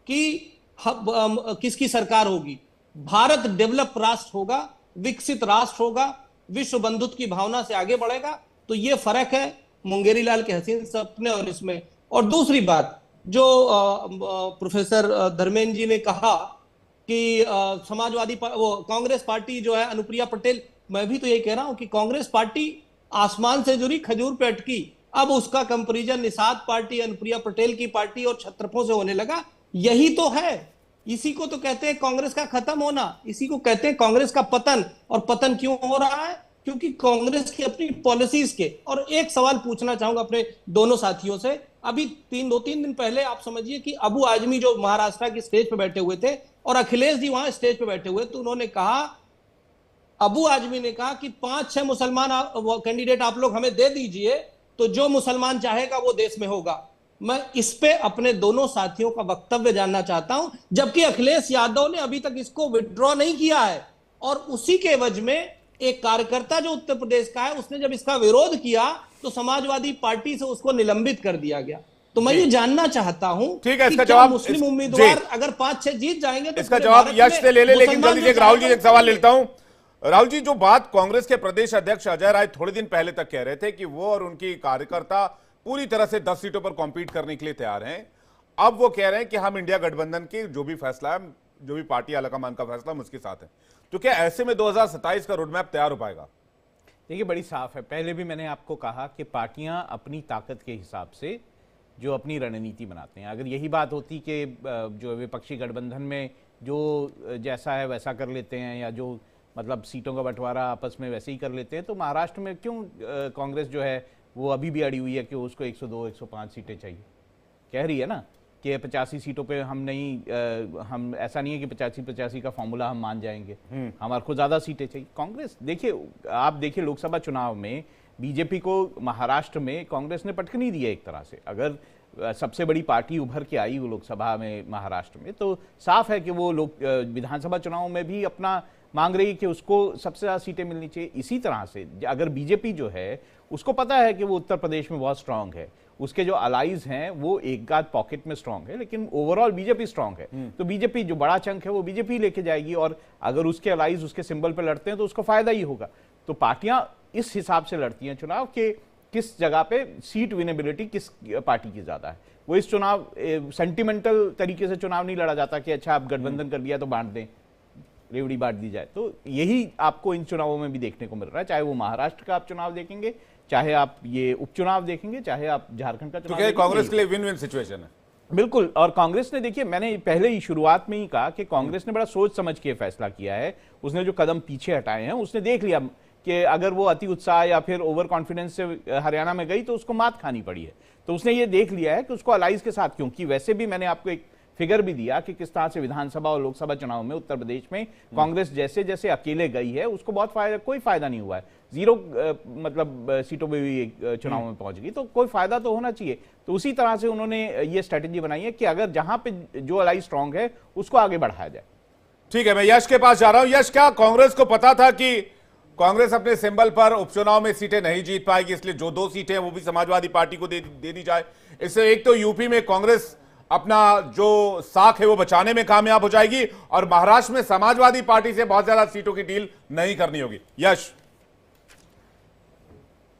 कि किसकी सरकार होगी। भारत डेवलप राष्ट्र होगा, विकसित राष्ट्र होगा, विश्व बंधुत्व की भावना से आगे बढ़ेगा। तो ये फर्क है मुंगेरी लाल के हसीन सपने और इसमें। और दूसरी बात जो प्रोफेसर धर्मेंद्र जी ने कहा कि कांग्रेस पार्टी जो है अनुप्रिया पटेल, मैं भी तो यही कह रहा हूं कि कांग्रेस पार्टी आसमान से जुड़ी खजूर पे अटकी, अब उसका कंपैरिजन निषाद पार्टी, अनुप्रिया पटेल की पार्टी और छत्रपों से होने लगा। यही तो है, इसी को तो कहते हैं कांग्रेस का खत्म होना, इसी को कहते हैं कांग्रेस का पतन। और पतन क्यों हो रहा है? क्योंकि कांग्रेस की अपनी पॉलिसीज के। और एक सवाल पूछना चाहूंगा अपने दोनों साथियों से। अभी दो तीन दिन पहले आप समझिए कि अबू आजमी जो महाराष्ट्र की स्टेज पे बैठे हुए थे और अखिलेश जी वहां स्टेज पे बैठे हुए, तो उन्होंने कहा, अबू आजमी ने कहा कि 5-6 मुसलमान कैंडिडेट आप लोग हमें दे दीजिए, तो जो मुसलमान चाहेगा वो देश में होगा। मैं इस पे अपने दोनों साथियों का वक्तव्य जानना चाहता हूं, जबकि अखिलेश यादव ने अभी तक इसको विड्रॉ नहीं किया है। और उसी के वजह में एक कार्यकर्ता जो उत्तर प्रदेश का है, उसने जब इसका विरोध किया तो समाजवादी पार्टी से उसको निलंबित कर दिया गया। तो मैं ये जानना चाहता हूं, ठीक है, इसका क्या जवाब मुस्लिम उम्मीदवार अगर 5-6 जीत जाएंगे तो इसका जवाब यश से ले लेकिन जल्दी से राहुल जी एक सवाल लेता हूं। राहुल जी, जो बात कांग्रेस के प्रदेश अध्यक्ष अजय राय थोड़े दिन पहले तक कह रहे थे कि वो और उनकी कार्यकर्ता पूरी तरह से 10 सीटों पर कॉम्पीट करने के लिए तैयार हैं, अब वो कह रहे हैं कि हम इंडिया गठबंधन की जो भी फैसला है, जो भी पार्टी आलाकमान का फैसला, हम उसके साथ हैं। तो क्या ऐसे में 2027 का रोडमैप तैयार हो पाएगा? देखिए, बड़ी साफ है। पहले भी मैंने आपको कहा कि पार्टियां अपनी ताकत के हिसाब से जो अपनी रणनीति बनाते हैं। अगर यही बात होती कि जो विपक्षी गठबंधन में जो जैसा है वैसा कर लेते हैं, या जो मतलब सीटों का बंटवारा आपस में वैसे ही कर लेते हैं, तो महाराष्ट्र में क्यों कांग्रेस जो है वो अभी भी अड़ी हुई है कि उसको 102-105 सीटें चाहिए? कह रही है ना कि 85 सीटों पे हम नहीं, हम ऐसा नहीं है कि 85-85 का फॉर्मूला हम मान जाएंगे, हमारे को ज़्यादा सीटें चाहिए। कांग्रेस देखिए, आप देखिए लोकसभा चुनाव में बीजेपी को महाराष्ट्र में कांग्रेस ने पटकनी दी है एक तरह से। अगर सबसे बड़ी पार्टी उभर के आई वो लोकसभा में महाराष्ट्र में, तो साफ है कि वो लोग विधानसभा चुनाव में भी अपना मांग रही कि उसको सबसे ज़्यादा सीटें मिलनी चाहिए। इसी तरह से अगर बीजेपी जो है उसको पता है कि वो उत्तर प्रदेश में बहुत स्ट्रांग है, उसके जो अलाइज हैं वो एक आध पॉकेट में स्ट्रांग है, लेकिन ओवरऑल बीजेपी स्ट्रांग है, तो बीजेपी जो बड़ा चंक है वो बीजेपी लेके जाएगी। और अगर उसके अलाइज उसके सिंबल पर लड़ते हैं तो उसको फायदा ही होगा। तो पार्टियां इस हिसाब से लड़ती हैं चुनाव के किस जगह पे सीट विनेबिलिटी किस पार्टी की ज्यादा है। वो इस चुनाव सेंटिमेंटल तरीके से चुनाव नहीं लड़ा जाता कि अच्छा आप गठबंधन कर लिया तो बांट दें, रेवड़ी बांट दी जाए। तो यही आपको इन चुनावों में भी देखने को मिल रहा है, चाहे वो महाराष्ट्र का आप चुनाव देखेंगे, चाहे आप ये उपचुनाव देखेंगे, चाहे आप झारखंड का चुनाव देखेंगे। कांग्रेस के लिए विन विन सिचुएशन है। बिल्कुल। और कांग्रेस ने, देखिए मैंने पहले ही शुरुआत में ही कहा कि कांग्रेस ने बड़ा सोच समझ के फैसला किया है। उसने जो कदम पीछे हटाए हैं, उसने देख लिया कि अगर वो अति उत्साह या फिर ओवर कॉन्फिडेंस से हरियाणा में गई तो उसको मात खानी पड़ी है। तो उसने ये देख लिया है कि उसको अलाइज के साथ, क्योंकि वैसे भी मैंने आपको एक फिगर भी दिया कि किस तरह से विधानसभा और लोकसभा चुनाव में उत्तर प्रदेश में कांग्रेस जैसे जैसे अकेले गई है उसको बहुत कोई फायदा नहीं हुआ है। 0 मतलब सीटों में भी चुनाव में पहुंच गई, तो कोई फायदा तो होना चाहिए। तो उसी तरह से उन्होंने ये स्ट्रेटेजी बनाई है कि अगर जहां पे जो अलाई स्ट्रांग है उसको आगे बढ़ाया जाए। ठीक है, मैं यश के पास जा रहा हूं। यश, क्या कांग्रेस को पता था कि कांग्रेस अपने सिंबल पर उपचुनाव में सीटें नहीं जीत पाएगी, इसलिए जो 2 सीटें हैं वो भी समाजवादी पार्टी को दे दी जाए? इससे एक तो यूपी में कांग्रेस अपना जो साख है वो बचाने में कामयाब हो जाएगी, और महाराष्ट्र में समाजवादी पार्टी से बहुत ज्यादा सीटों की डील नहीं करनी होगी। यश।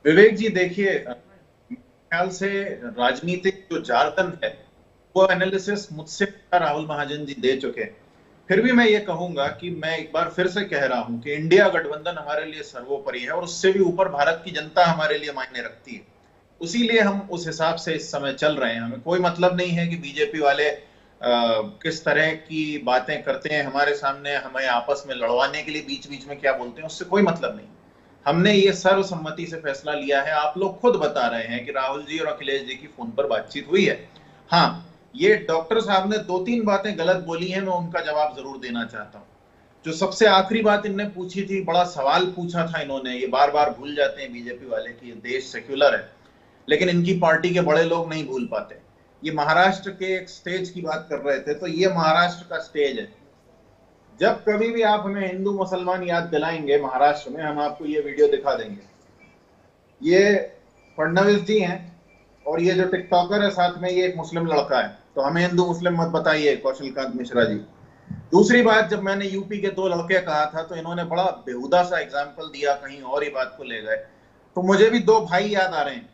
विवेक जी, देखिए, ख्याल से राजनीतिक जो जार्गन है वो एनालिसिस मुझसे राहुल महाजन जी दे चुके हैं। फिर भी मैं ये कहूंगा कि मैं एक बार फिर से कह रहा हूं कि इंडिया गठबंधन हमारे लिए सर्वोपरि है, और उससे भी ऊपर भारत की जनता हमारे लिए मायने रखती है। उसी लिए हम उस हिसाब से इस समय चल रहे हैं। हमें कोई मतलब नहीं है कि बीजेपी वाले किस तरह की बातें करते हैं हमारे सामने, हमें आपस में लड़वाने के लिए बीच बीच में क्या बोलते हैं, उससे कोई मतलब नहीं। हमने ये सर्वसम्मति से फैसला लिया है। आप लोग खुद बता रहे हैं कि राहुल जी और अखिलेश जी की फोन पर बातचीत हुई है। हाँ, ये डॉक्टर साहब ने 2-3 बातें गलत बोली हैं, मैं उनका जवाब जरूर देना चाहता हूँ। जो सबसे आखिरी बात इनने पूछी थी, बड़ा सवाल पूछा था इन्होंने, ये बार बार भूल जाते हैं बीजेपी वाले कि ये देश सेक्युलर है, लेकिन इनकी पार्टी के बड़े लोग नहीं भूल पाते। ये महाराष्ट्र के एक स्टेज की बात कर रहे थे, तो ये महाराष्ट्र का स्टेज है। जब कभी भी आप हमें हिंदू मुसलमान याद दिलाएंगे महाराष्ट्र में, हम आपको ये वीडियो दिखा देंगे। ये फडणवीस जी हैं, और ये जो टिकटॉकर है साथ में, ये एक मुस्लिम लड़का है। तो हमें हिंदू मुस्लिम मत बताइए कौशलकांत मिश्रा जी। दूसरी बात, जब मैंने यूपी के 2 लड़के कहा था तो इन्होंने बड़ा बेहुदा सा एग्जाम्पल दिया, कहीं और ही बात को ले गए। तो मुझे भी 2 भाई याद आ रहे हैं।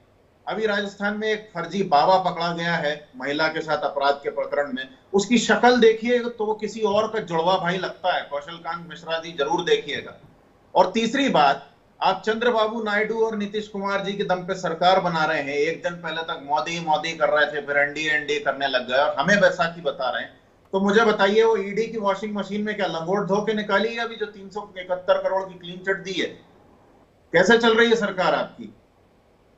अभी राजस्थान में एक फर्जी बाबा पकड़ा गया है महिला के साथ अपराध के प्रकरण में। उसकी शक्ल देखिएगा तो वो किसी और का जुड़वा भाई लगता है। कौशलकांत मिश्रा जी जरूर देखिएगा। और तीसरी बात, आप चंद्रबाबू नायडू और नीतीश कुमार जी के दम पे सरकार बना रहे हैं। एक दिन पहले तक मोदी मोदी कर रहे थे, फिर एनडीए करने लग गए और हमें बैसाखी बता रहे हैं। तो मुझे बताइए, वो ईडी की वॉशिंग मशीन में क्या लंगोट धो के निकाली है अभी जो 371 करोड़ की क्लीन चिट दी है? कैसे चल रही है सरकार आपकी?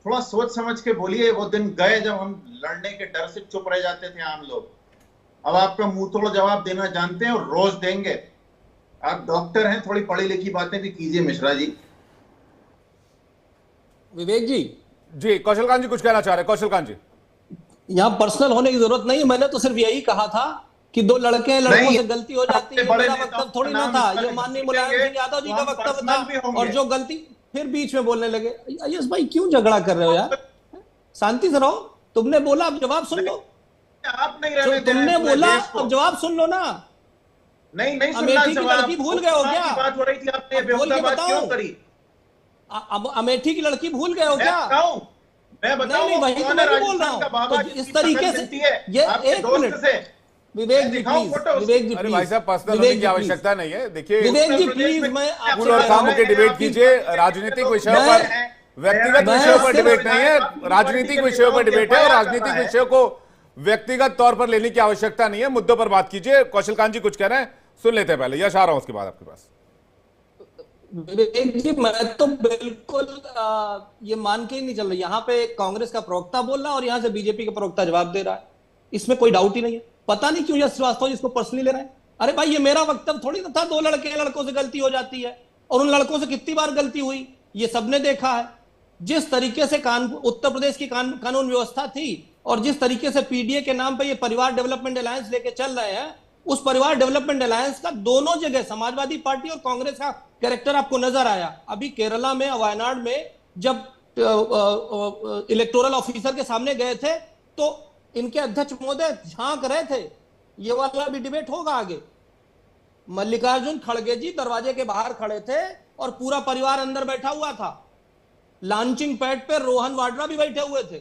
थोड़ा सोच समझ के बोलिए। वो दिन गए जब हम लड़ने के डर से चुप रह जाते थे आम लोग। अब आपका मुंह तोड़ जवाब देना जानते हैं और रोज देंगे। आप डॉक्टर हैं, थोड़ी पढ़ी लिखी बातें भी कीजिए मिश्रा जी। विवेक जी, कौशलकांत जी कुछ कहना चाह रहे हैं। कौशलकांत जी, यहाँ पर्सनल होने की जरूरत नहीं है। मैंने तो सिर्फ यही कहा था कि दो लड़के हैं, लड़कों से गलती हो जाती है। मेरा वक्तव्य थोड़ी ना था, ये माननीय मुलायम सिंह यादव जी का वक्तव्य था। और जो गलती फिर बीच में बोलने लगे। यस भाई, क्यों झगड़ा कर रहे हो यार? शांति से रहो। तुमने बोला, अब जवाब सुन लो। आप नहीं रहने दे रहे तुमने हैं बोला, देश को। अब जवाब सुन लो ना। नहीं सुनना अमेठी की जवाब। लड़की भूल गए हो क्या? बात हो रही थी, आपने अब बोल बेहुदा के बात बताओ। क्यों करी? अमेठी की लड़की भूल गए हो क्या? मैं बताऊं नहीं, वही तो मैं भी बोल रहा हूं। तो इस तरीके से ये एक मिनट से विवेक जी प्लीज, विवेक जी अरे प्लीज, भाई साहब, पर्सनल होने की आवश्यकता नहीं है। देखिए, विवेक जी प्लीज, मैं फूल और कामों की डिबेट कीजिए। राजनीतिक विषयों पर, व्यक्तिगत विषयों पर डिबेट नहीं है। राजनीतिक विषयों पर डिबेट है और राजनीतिक विषयों को व्यक्तिगत तौर पर लेने की आवश्यकता नहीं है। मुद्दों पर बात कीजिए। कौशलकांत जी कुछ कह रहे हैं, सुन लेते हैं पहले। यश आ रहा हूं उसके बाद आपके पास। विवेक जी, मैं तो बिल्कुल ये मान के ही नहीं चल रही। यहाँ पे कांग्रेस का प्रवक्ता बोल रहा है और यहाँ से बीजेपी का प्रवक्ता जवाब दे रहा है। इसमें कोई डाउट ही नहीं है। पता नहीं क्यों यश श्रीवास्तव जी इसको पर्सनली ले रहे हैं। अरे भाई, ये मेरा वक्तव्य थोड़ी ना था। दो लड़कों से गलती हो जाती है, और उन लड़कों से कितनी बार गलती हुई ये सबने देखा है। जिस तरीके से उत्तर प्रदेश की कानून व्यवस्था थी और जिस तरीके से पीडीए के नाम पे ये परिवार डेवलपमेंट अलायंस लेके चल रहे हैं, उस परिवार डेवलपमेंट अलायंस का दोनों जगह समाजवादी पार्टी और कांग्रेस का कैरेक्टर आपको नजर आया। अभी केरला में, वायनाड में जब इलेक्टोरल ऑफिसर के सामने गए थे तो इनके अध्यक्ष महोदय झांक रहे थे। ये वाला भी डिबेट होगा आगे। मल्लिकार्जुन खड़गे जी दरवाजे के बाहर खड़े थे और पूरा परिवार अंदर बैठा हुआ था। लॉन्चिंग पैड पे रोहन वाड्रा भी बैठे हुए थे।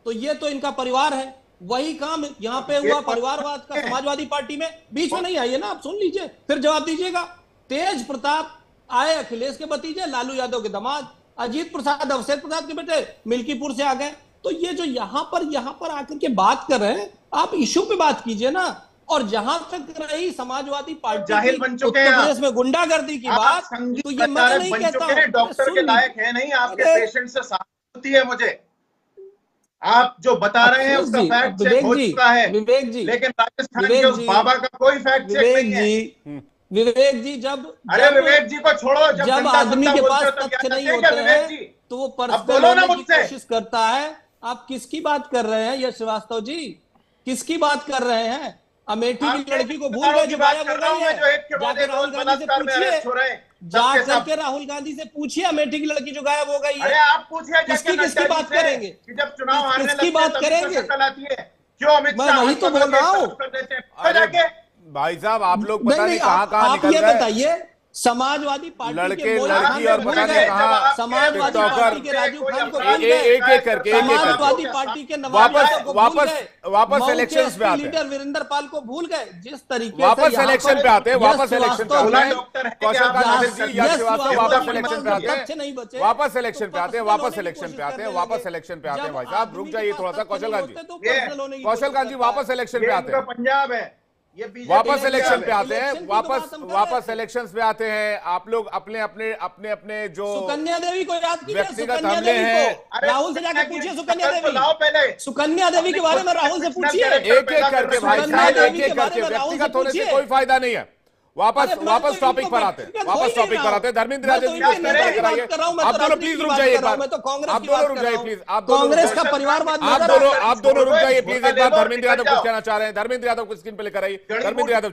तो ये तो इनका परिवार है। वही काम यहाँ पे हुआ परिवारवाद का समाजवादी पार्टी में। बीच में नहीं आइए ना, आप सुन लीजिए फिर जवाब दीजिएगा। तेज प्रताप आए अखिलेश के भतीजे, लालू यादव के दामाद, अजीत प्रसाद अवसेत प्रसाद के बेटे मिल्कीपुर से आ गए। तो ये जो यहाँ पर आकर के बात कर रहे हैं, आप इशू पे बात कीजिए ना। और जहां तक रही समाजवादी पार्टी जाहिल बन चुके हैं उत्तर प्रदेश में गुंडागर्दी की बात, तो ये मैं नहीं कहता हूं, डॉक्टर के लायक है नहीं। आपके पेशेंट से सहानुभूति है मुझे। आप जो बता रहे हैं उसका फैक्ट चेक हो चुका है। विवेक जी, लेकिन राजस्थान के उस बाबा का कोई फैक्ट चेक नहीं है। विवेक जी, अरे विवेक जी को छोड़ो। जब आदमी के पास तथ्य नहीं होते हैं तो वो पर्सनल होने की कोशिश करता है। आप किसकी बात कर रहे हैं यश श्रीवास्तव जी? किसकी बात कर रहे हैं? अमेठी की लड़की को भूल गए जो गायब हो गई है? जाकर राहुल गांधी से पूछिए, जाकर के राहुल गांधी से पूछिए अमेठी की लड़की जो गायब हो गई है। अरे आप पूछिए किसकी बात करेंगे? जब चुनाव हारने किसकी बात करेंगे? क्यों अमित शाह? मैं वही तो बोल रहा हूँ भाई साहब, आप लोग पता नहीं कहां आप निकल ये गए। बताइए, समाजवादी पार्टी लड़के के लड़की और पता नहीं कहां समाजवादी पार्टी के राजीव खान को भूल गए। एक करके समाजवादी पार्टी के वापस इलेक्शंस पे आते हैं। लीडर वीरेंद्र पाल को भूल गए। जिस तरीके वापस इलेक्शन पे आते हैं। वापस इलेक्शन पे आते हैं। कौशलकांत जी, यश श्रीवास्तव वापस इलेक्शन पे आते हैं। वापस इलेक्शन पे आते हैं। वापस इलेक्शन पे आते हैं। वापस इलेक्शन पे आते हैं। भाई साहब रुक जाइए थोड़ा सा। कौशलकांत जी वापस इलेक्शन पे आते हैं। पंजाब है, वापस इलेक्शन पे आते हैं। वापस इलेक्शंस पे आते हैं। आप लोग अपने अपने जो सुकन्या देवी को याद कीजिए। व्यक्तिगत सुकन्या हमले देवी हैं। को राहुल से जाकर पूछिए। सुकन्या तो लाओ पहले। देवी, सुकन्या देवी के बारे में राहुल से पूछिए। एक करके भाई साहब, एक करके। व्यक्तिगत होने से कोई फायदा नहीं है। वापस टॉपिक पर आते हैं। वापस टॉपिक पर आते हैं। धर्मेंद्र यादव जी कराइए। आप दोनों प्लीज रुक जाइए एक बार। आप दोनों रुक जाइए प्लीज। कांग्रेस का परिवारवाद, आप दोनों रुक जाइए प्लीज एक बार। धर्मेंद्र यादव कुछ कहना चाह रहे हैं। धर्मेंद्र यादव को स्क्रीन पे लेकर आइए। धर्मेंद्र यादव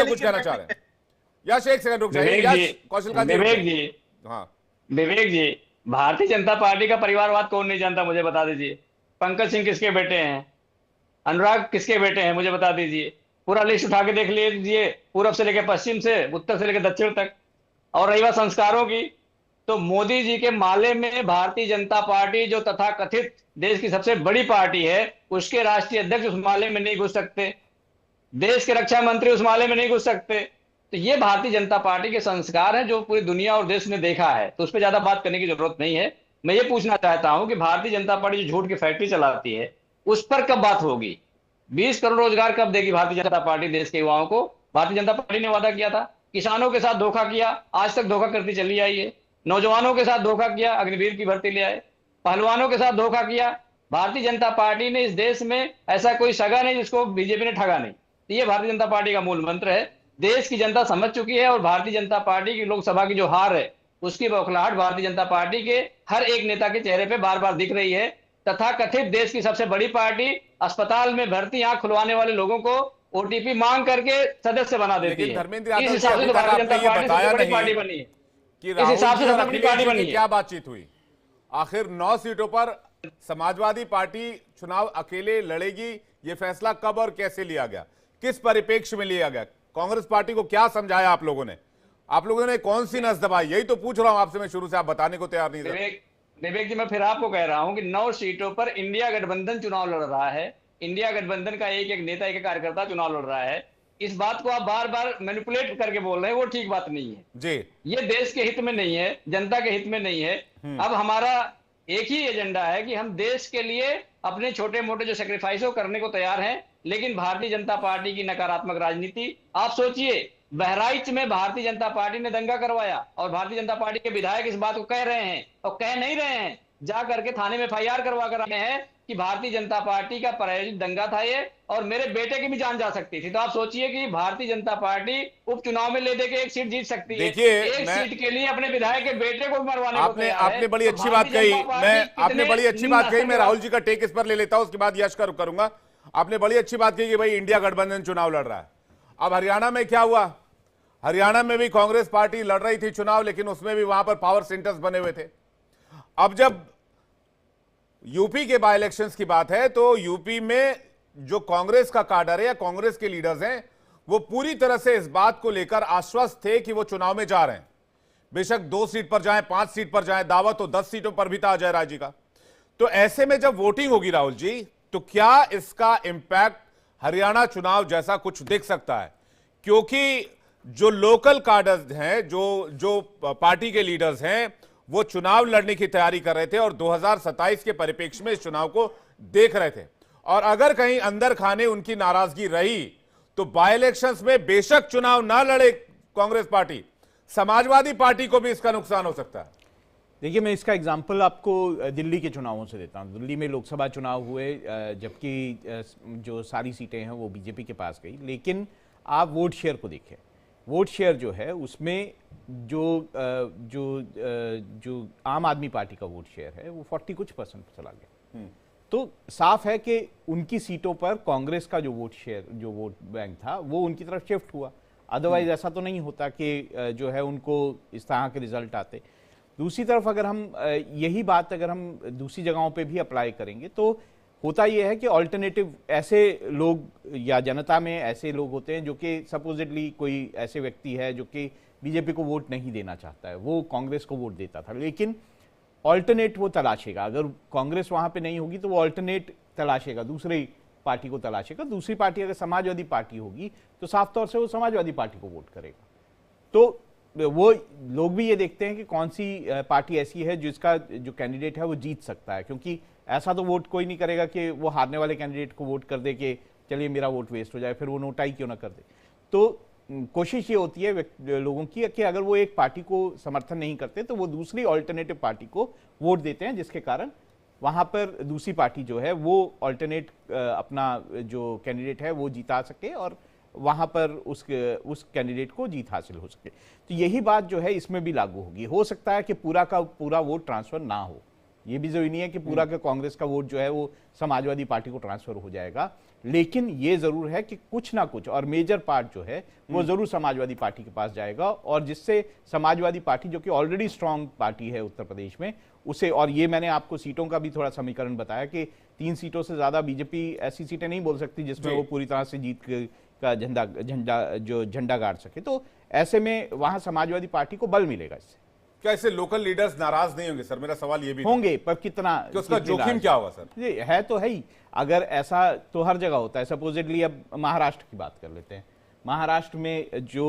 कुछ कहना चाह रहे हैं। यश एक सेकंड रुक जाइए। कौशलकांत जी, हाँ विवेक जी, भारतीय जनता पार्टी का परिवारवाद कौन नहीं जानता मुझे बता दीजिए। पंकज सिंह किसके बेटे हैं? अनुराग किसके बेटे हैं मुझे बता दीजिए। पूरा लिस्ट उठा के देख लीजिए, पूरब से लेकर पश्चिम से, उत्तर से लेकर दक्षिण तक। और रही बात संस्कारों की, तो मोदी जी के माले में भारतीय जनता पार्टी जो तथाकथित देश की सबसे बड़ी पार्टी है, उसके राष्ट्रीय अध्यक्ष उस माले में नहीं घुस सकते। देश के रक्षा मंत्री उस माले में नहीं घुस सकते। तो ये भारतीय जनता पार्टी के संस्कार हैं जो पूरी दुनिया और देश ने देखा है। तो उस पर ज्यादा बात करने की जरूरत नहीं है। मैं ये पूछना चाहता हूं कि भारतीय जनता पार्टी जो झूठ की फैक्ट्री चलाती है उस पर कब बात होगी? 20 करोड़ रोजगार कब देगी भारतीय जनता पार्टी देश के युवाओं को? भारतीय जनता पार्टी ने वादा किया था। किसानों के साथ धोखा किया, आज तक धोखा करती चली आई है। नौजवानों के साथ धोखा किया, अग्निवीर की भर्ती ले आए, पहलवानों के साथ धोखा किया। भारतीय जनता पार्टी ने इस देश में ऐसा कोई सगा नहीं जिसको बीजेपी ने ठगा नहीं। तो ये भारतीय जनता पार्टी का मूल मंत्र है। देश की जनता समझ चुकी है और भारतीय जनता पार्टी की लोकसभा की जो हार है उसकी बौखलाहट भारतीय जनता पार्टी के हर एक नेता के चेहरे पे बार बार दिख रही है। तथा कथित देश की सबसे बड़ी पार्टी अस्पताल में भर्ती आंख खुलवाने वाले लोगों को ओटीपी मांग करके सदस्य बना देती लेकिन है। धर्मेंद्र यादव इस जी, हिसाब से अभी तो तक भारतीय आपने जनता ये पार्टी बताया सबसे बड़ी नहीं पार्टी बनी है। कि इस राहुल हिसाब जी से और सबसे बड़ी अखिलेश पार्टी जी बनी की है। क्या बातचीत हुई? आखिर 9 सीटों पर समाजवादी पार्टी चुनाव अकेले लड़ेगी, ये फैसला कब और कैसे लिया गया, किस परिप्रेक्ष्य में लिया गया? कांग्रेस पार्टी को क्या समझाया आप लोगों ने? आप लोगों ने कौन सी नस दबाई? यही तो पूछ रहा हूं आपसे मैं शुरू से, आप बताने को तैयार नहीं थे। विवेक जी, मैं फिर आपको कह रहा हूं कि 9 सीटों पर इंडिया गठबंधन चुनाव लड़ रहा है। इंडिया गठबंधन का एक एक नेता, एक कार्यकर्ता चुनाव लड़ रहा है। इस बात को आप बार बार मैनिपुलेट करके बोल रहे हैं, वो ठीक बात नहीं है जी। ये देश के हित में नहीं है, जनता के हित में नहीं है। अब हमारा एक ही एजेंडा है कि हम देश के लिए अपने छोटे मोटे जो सेक्रीफाइसों करने को तैयार हैं। लेकिन भारतीय जनता पार्टी की नकारात्मक राजनीति, आप सोचिए, बहराइच में भारतीय जनता पार्टी ने दंगा करवाया और भारतीय जनता पार्टी के विधायक इस बात को कह रहे हैं और कह नहीं रहे हैं, जा करके थाने में एफआईआर करवा कर आए हैं कि भारतीय जनता पार्टी का प्रायोजित दंगा था ये और मेरे बेटे की भी जान जा सकती थी। तो आप सोचिए कि भारतीय जनता पार्टी उपचुनाव में ले दे के एक सीट जीत सकती है। देखिए, एक सीट के लिए अपने विधायक के बेटे को मरवाने आपने बड़ी अच्छी बात कही। आपने बड़ी अच्छी बात कही। मैं राहुल जी का टेक इस पर ले लेता हूं, उसके बाद यश करूंगा। आपने बड़ी अच्छी बात कही कि भाई इंडिया गठबंधन चुनाव लड़ रहा है। अब हरियाणा में क्या हुआ? हरियाणा में भी कांग्रेस पार्टी लड़ रही थी चुनाव, लेकिन उसमें भी वहां पर पावर सेंटर्स बने हुए थे। अब जब यूपी के बाय इलेक्शंस की बात है तो यूपी में जो कांग्रेस का काडर है या कांग्रेस के लीडर्स हैं, वो पूरी तरह से इस बात को लेकर आश्वस्त थे कि वो चुनाव में जा रहे हैं। बेशक 2 सीट पर जाएं, 5 सीट पर जाएं, दावा तो 10 सीटों पर भी था अजय राय जी का। तो ऐसे में जब वोटिंग होगी राहुल जी, तो क्या इसका इंपैक्ट हरियाणा चुनाव जैसा कुछ दिख सकता है? क्योंकि जो लोकल काडर्स हैं, जो पार्टी के लीडर्स हैं, वो चुनाव लड़ने की तैयारी कर रहे थे और 2027 के परिप्रेक्ष्य में इस चुनाव को देख रहे थे। और अगर कहीं अंदर खाने उनकी नाराजगी रही तो बाय इलेक्शंस में बेशक चुनाव ना लड़े कांग्रेस पार्टी, समाजवादी पार्टी को भी इसका नुकसान हो सकता है। देखिए, मैं इसका एग्जाम्पल आपको दिल्ली के चुनावों से देता हूं। दिल्ली में लोकसभा चुनाव हुए, जबकि जो सारी सीटें हैं वो बीजेपी के पास गई, लेकिन आप वोट शेयर को देखें। वोट शेयर जो है उसमें जो आम आदमी पार्टी का वोट शेयर है वो 40 कुछ % चला गया। तो साफ है कि उनकी सीटों पर कांग्रेस का जो वोट शेयर, जो वोट बैंक था, वो उनकी तरफ शिफ्ट हुआ। अदरवाइज ऐसा तो नहीं होता कि जो है उनको इस तरह के रिजल्ट आते। दूसरी तरफ अगर हम यही बात अगर हम दूसरी जगहों पे भी अप्लाई करेंगे तो होता यह है कि ऑल्टरनेटिव ऐसे लोग या जनता में ऐसे लोग होते हैं जो कि सपोजिटली कोई ऐसे व्यक्ति है जो कि बीजेपी को वोट नहीं देना चाहता है, वो कांग्रेस को वोट देता था, लेकिन ऑल्टरनेट वो तलाशेगा। अगर कांग्रेस वहां पे नहीं होगी तो वो ऑल्टरनेट तलाशेगा, दूसरी पार्टी को तलाशेगा। दूसरी पार्टी अगर समाजवादी पार्टी होगी तो साफ तौर से वो समाजवादी पार्टी को वोट करेगा। तो वो लोग भी ये देखते हैं कि कौन सी पार्टी ऐसी है जिसका जो कैंडिडेट है वो जीत सकता है, क्योंकि ऐसा तो वोट कोई नहीं करेगा कि वो हारने वाले कैंडिडेट को वोट कर दे कि चलिए मेरा वोट वेस्ट हो जाए, फिर वो नोटाई क्यों ना कर दे। तो कोशिश ये होती है लोगों की कि अगर वो एक पार्टी को समर्थन नहीं करते तो वो दूसरी ऑल्टरनेटिव पार्टी को वोट देते हैं, जिसके कारण वहां पर दूसरी पार्टी जो है वो ऑल्टरनेट अपना जो कैंडिडेट है वो जीता सके और वहां पर उस कैंडिडेट को जीत हासिल हो सके। तो यही बात जो है इसमें भी लागू होगी। हो सकता है कि पूरा का पूरा वोट ट्रांसफर ना हो, ये भी जरूरी नहीं है कि पूरा का कांग्रेस का वोट जो है वो समाजवादी पार्टी को ट्रांसफर हो जाएगा, लेकिन ये जरूर है कि कुछ ना कुछ और मेजर पार्ट जो है वो जरूर समाजवादी पार्टी के पास जाएगा, और जिससे समाजवादी पार्टी जो कि ऑलरेडी स्ट्रांग पार्टी है उत्तर प्रदेश में उसे, और ये मैंने आपको सीटों का भी थोड़ा समीकरण बताया कि 3 सीटों से ज्यादा बीजेपी ऐसी सीटें नहीं बोल सकती जिसमें वो पूरी तरह से जीत का झंडा गाड़ सके। तो ऐसे में वहां समाजवादी पार्टी को बल मिलेगा इससे। क्या इससे लोकल लीडर्स नाराज नहीं होंगे सर? मेरा सवाल ये भी होंगे, पर कितना कि उसका जोखिम क्या होगा सर? ये है तो है ही। अगर ऐसा तो हर जगह होता है। सपोजिटली अब महाराष्ट्र की बात कर लेते हैं। महाराष्ट्र में जो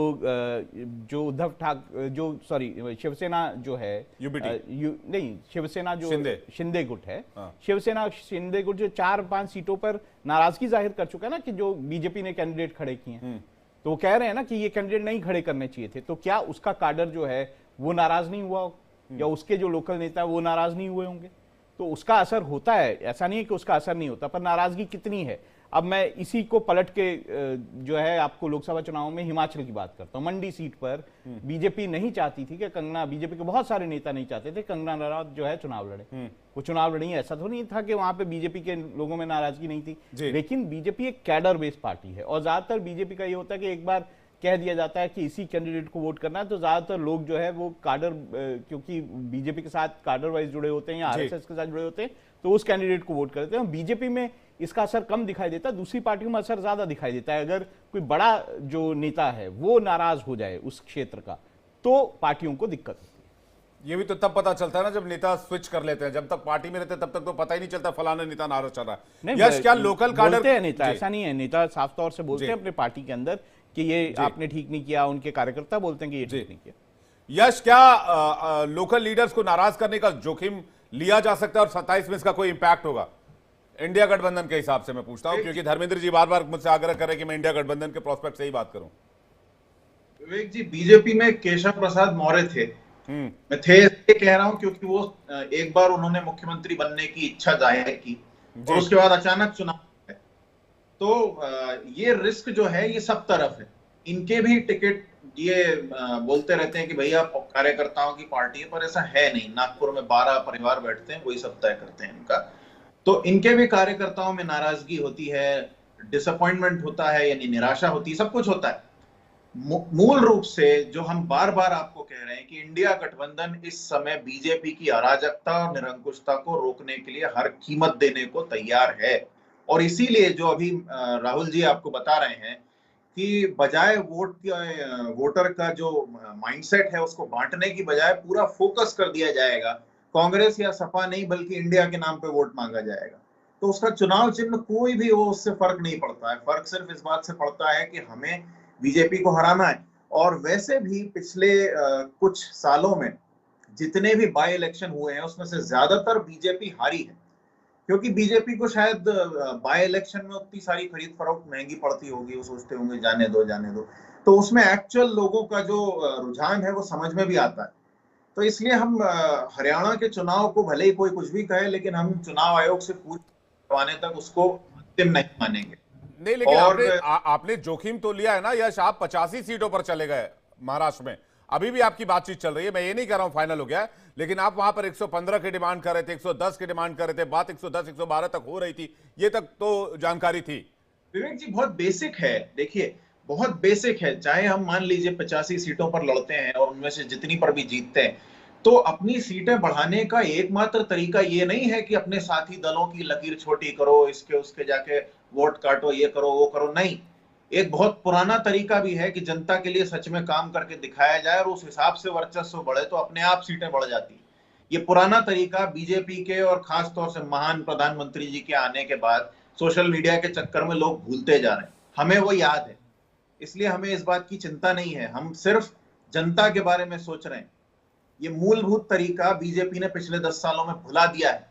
उद्धव ठाकरे शिवसेना जो है नहीं, शिवसेना जो शिंदे गुट है, शिवसेना शिंदे गुट जो 4-5 सीटों पर नाराजगी जाहिर कर चुका है ना कि जो बीजेपी ने कैंडिडेट खड़े किए हैं, तो वो कह रहे हैं ना कि ये कैंडिडेट नहीं खड़े करने चाहिए थे। तो क्या उसका काडर जो है वो नाराज नहीं हुआ? या उसके जो लोकल नेता वो नाराज नहीं हुए होंगे, तो उसका असर होता है। ऐसा नहीं है कि उसका असर नहीं होता, पर नाराजगी कितनी है। अब मैं इसी को पलट के जो है आपको लोकसभा चुनाव में हिमाचल की बात करता हूं। मंडी सीट पर बीजेपी नहीं चाहती थी कि कंगना, बीजेपी के बहुत सारे नेता नहीं चाहते थे कंगना रनौत जो है चुनाव लड़े। वो चुनाव लड़ी, ऐसा तो नहीं था कि वहां पे बीजेपी के लोगों में नाराजगी नहीं थी, लेकिन बीजेपी एक कैडर बेस्ड पार्टी है और ज्यादातर बीजेपी का ये होता है कि एक बार कह दिया जाता है कि इसी कैंडिडेट को वोट करना है, तो ज्यादातर लोग जो है वो काडर, क्योंकि बीजेपी के साथ काडर वाइज जुड़े होते हैं या आरएसएस के साथ जुड़े होते हैं, तो उस कैंडिडेट को वोट करते हैं। बीजेपी में इसका असर कम दिखाई देता है, दूसरी पार्टियों में असर ज्यादा दिखाई देता है। अगर कोई बड़ा जो नेता है वो नाराज हो जाए उस क्षेत्र का, तो पार्टियों को दिक्कत होती है। ये भी तो तब पता चलता है ना जब नेता स्विच कर लेते हैं। जब तक पार्टी में रहते हैं तब तक तो पता ही नहीं चलता फलाना नेता नाराज चल रहा है। यश, क्या लोकल काडर बोलते हैं नेता, ऐसा नहीं है, नेता साफ तौर से बोलते हैं अपने पार्टी के अंदर कि ये आपने ठीक नहीं किया, उनके कार्यकर्ता बोलते हैं कि ये ठीक नहीं किया। यश, क्या लोकल लीडर्स को नाराज करने का जोखिम लिया जा सकता है और 27 में इसका कोई इंपैक्ट होगा इंडिया गठबंधन के हिसाब से? मैं पूछता हूं क्योंकि धर्मेंद्र जी बार बार मुझसे आग्रह कर रहे हैं कि मैं इंडिया गठबंधन के प्रोस्पेक्ट से ही बात करूं। विवेक जी, बीजेपी में केशव प्रसाद मौर्य थे। मैं थे इसलिए कह रहा हूं क्योंकि वो एक बार उन्होंने मुख्यमंत्री बनने की इच्छा जाहिर की और उसके बाद अचानक चुनाव है। तो ये रिस्क जो है ये सब तरफ है। इनके भी टिकट ये बोलते रहते हैं कि भैया कार्यकर्ताओं की पार्टी है, पर ऐसा है नहीं। नागपुर में 12 परिवार बैठते हैं, वही सब तय करते हैं इनका। तो इनके भी कार्यकर्ताओं में नाराजगी होती है, डिसअपॉइंटमेंट होता है, यानी निराशा होती है, सब कुछ होता है। मूल रूप से जो हम बार बार आपको कह रहे हैं कि इंडिया गठबंधन इस समय बीजेपी की अराजकता और निरंकुशता को रोकने के लिए हर कीमत देने को तैयार है। और इसीलिए जो अभी राहुल जी आपको बता रहे हैं कि बजाय वोटर का जो माइंडसेट है उसको बांटने की बजाय पूरा फोकस कर दिया जाएगा, कांग्रेस या सपा नहीं बल्कि इंडिया के नाम पे वोट मांगा जाएगा, तो उसका चुनाव चिन्ह कोई भी हो उससे फर्क नहीं पड़ता है। फर्क सिर्फ इस बात से पड़ता है कि हमें बीजेपी को हराना है। और वैसे भी पिछले कुछ सालों में जितने भी बाय इलेक्शन हुए हैं उसमें से ज्यादातर बीजेपी हारी है, क्योंकि बीजेपी को शायद बाय इलेक्शन में उतनी सारी खरीद फरोख्त महंगी पड़ती होगी, वो सोचते होंगे जाने दो। तो उसमें एक्चुअल लोगों का जो रुझान है वो समझ में भी आता है। तो इसलिए हम हरियाणा के चुनाव को भले ही कोई कुछ भी कहे, लेकिन हम चुनाव आयोग से पूछ करवाने तक उसको अंतिम नहीं मानेंगे। नहीं, लेकिन आपने जोखिम तो लिया है ना यश। आप 85 सीटों पर चले गए महाराष्ट्र में, अभी भी आपकी बातचीत चल रही है। मैं ये नहीं कह रहा हूं फाइनल हो गया है, लेकिन आप वहां पर 115 की डिमांड कर रहे थे, 110 की डिमांड कर रहे थे, बात 110 112 तक हो रही थी, ये तक तो जानकारी थी। विवेक जी, बहुत बेसिक है। देखिए, बहुत बेसिक है। चाहे हम मान लीजिए 85 सीटों पर लड़ते हैं और उनमें से जितनी पर भी जीतते हैं, तो अपनी सीटें बढ़ाने का एकमात्र तरीका ये नहीं है कि अपने साथी दलों की लकीर छोटी करो, इसके उसके जाके वोट काटो, ये करो वो करो। नहीं, एक बहुत पुराना तरीका भी है कि जनता के लिए सच में काम करके दिखाया जाए और उस हिसाब से वर्चस्व बढ़े तो अपने आप सीटें बढ़ जाती है। ये पुराना तरीका बीजेपी के और खास तौर से महान प्रधानमंत्री जी के आने के बाद सोशल मीडिया के चक्कर में लोग भूलते जा रहे हैं। हमें वो याद है, इसलिए हमें इस बात की चिंता नहीं है। हम सिर्फ जनता के बारे में सोच रहे हैं। ये मूलभूत तरीका बीजेपी ने पिछले 10 सालों में भुला दिया है।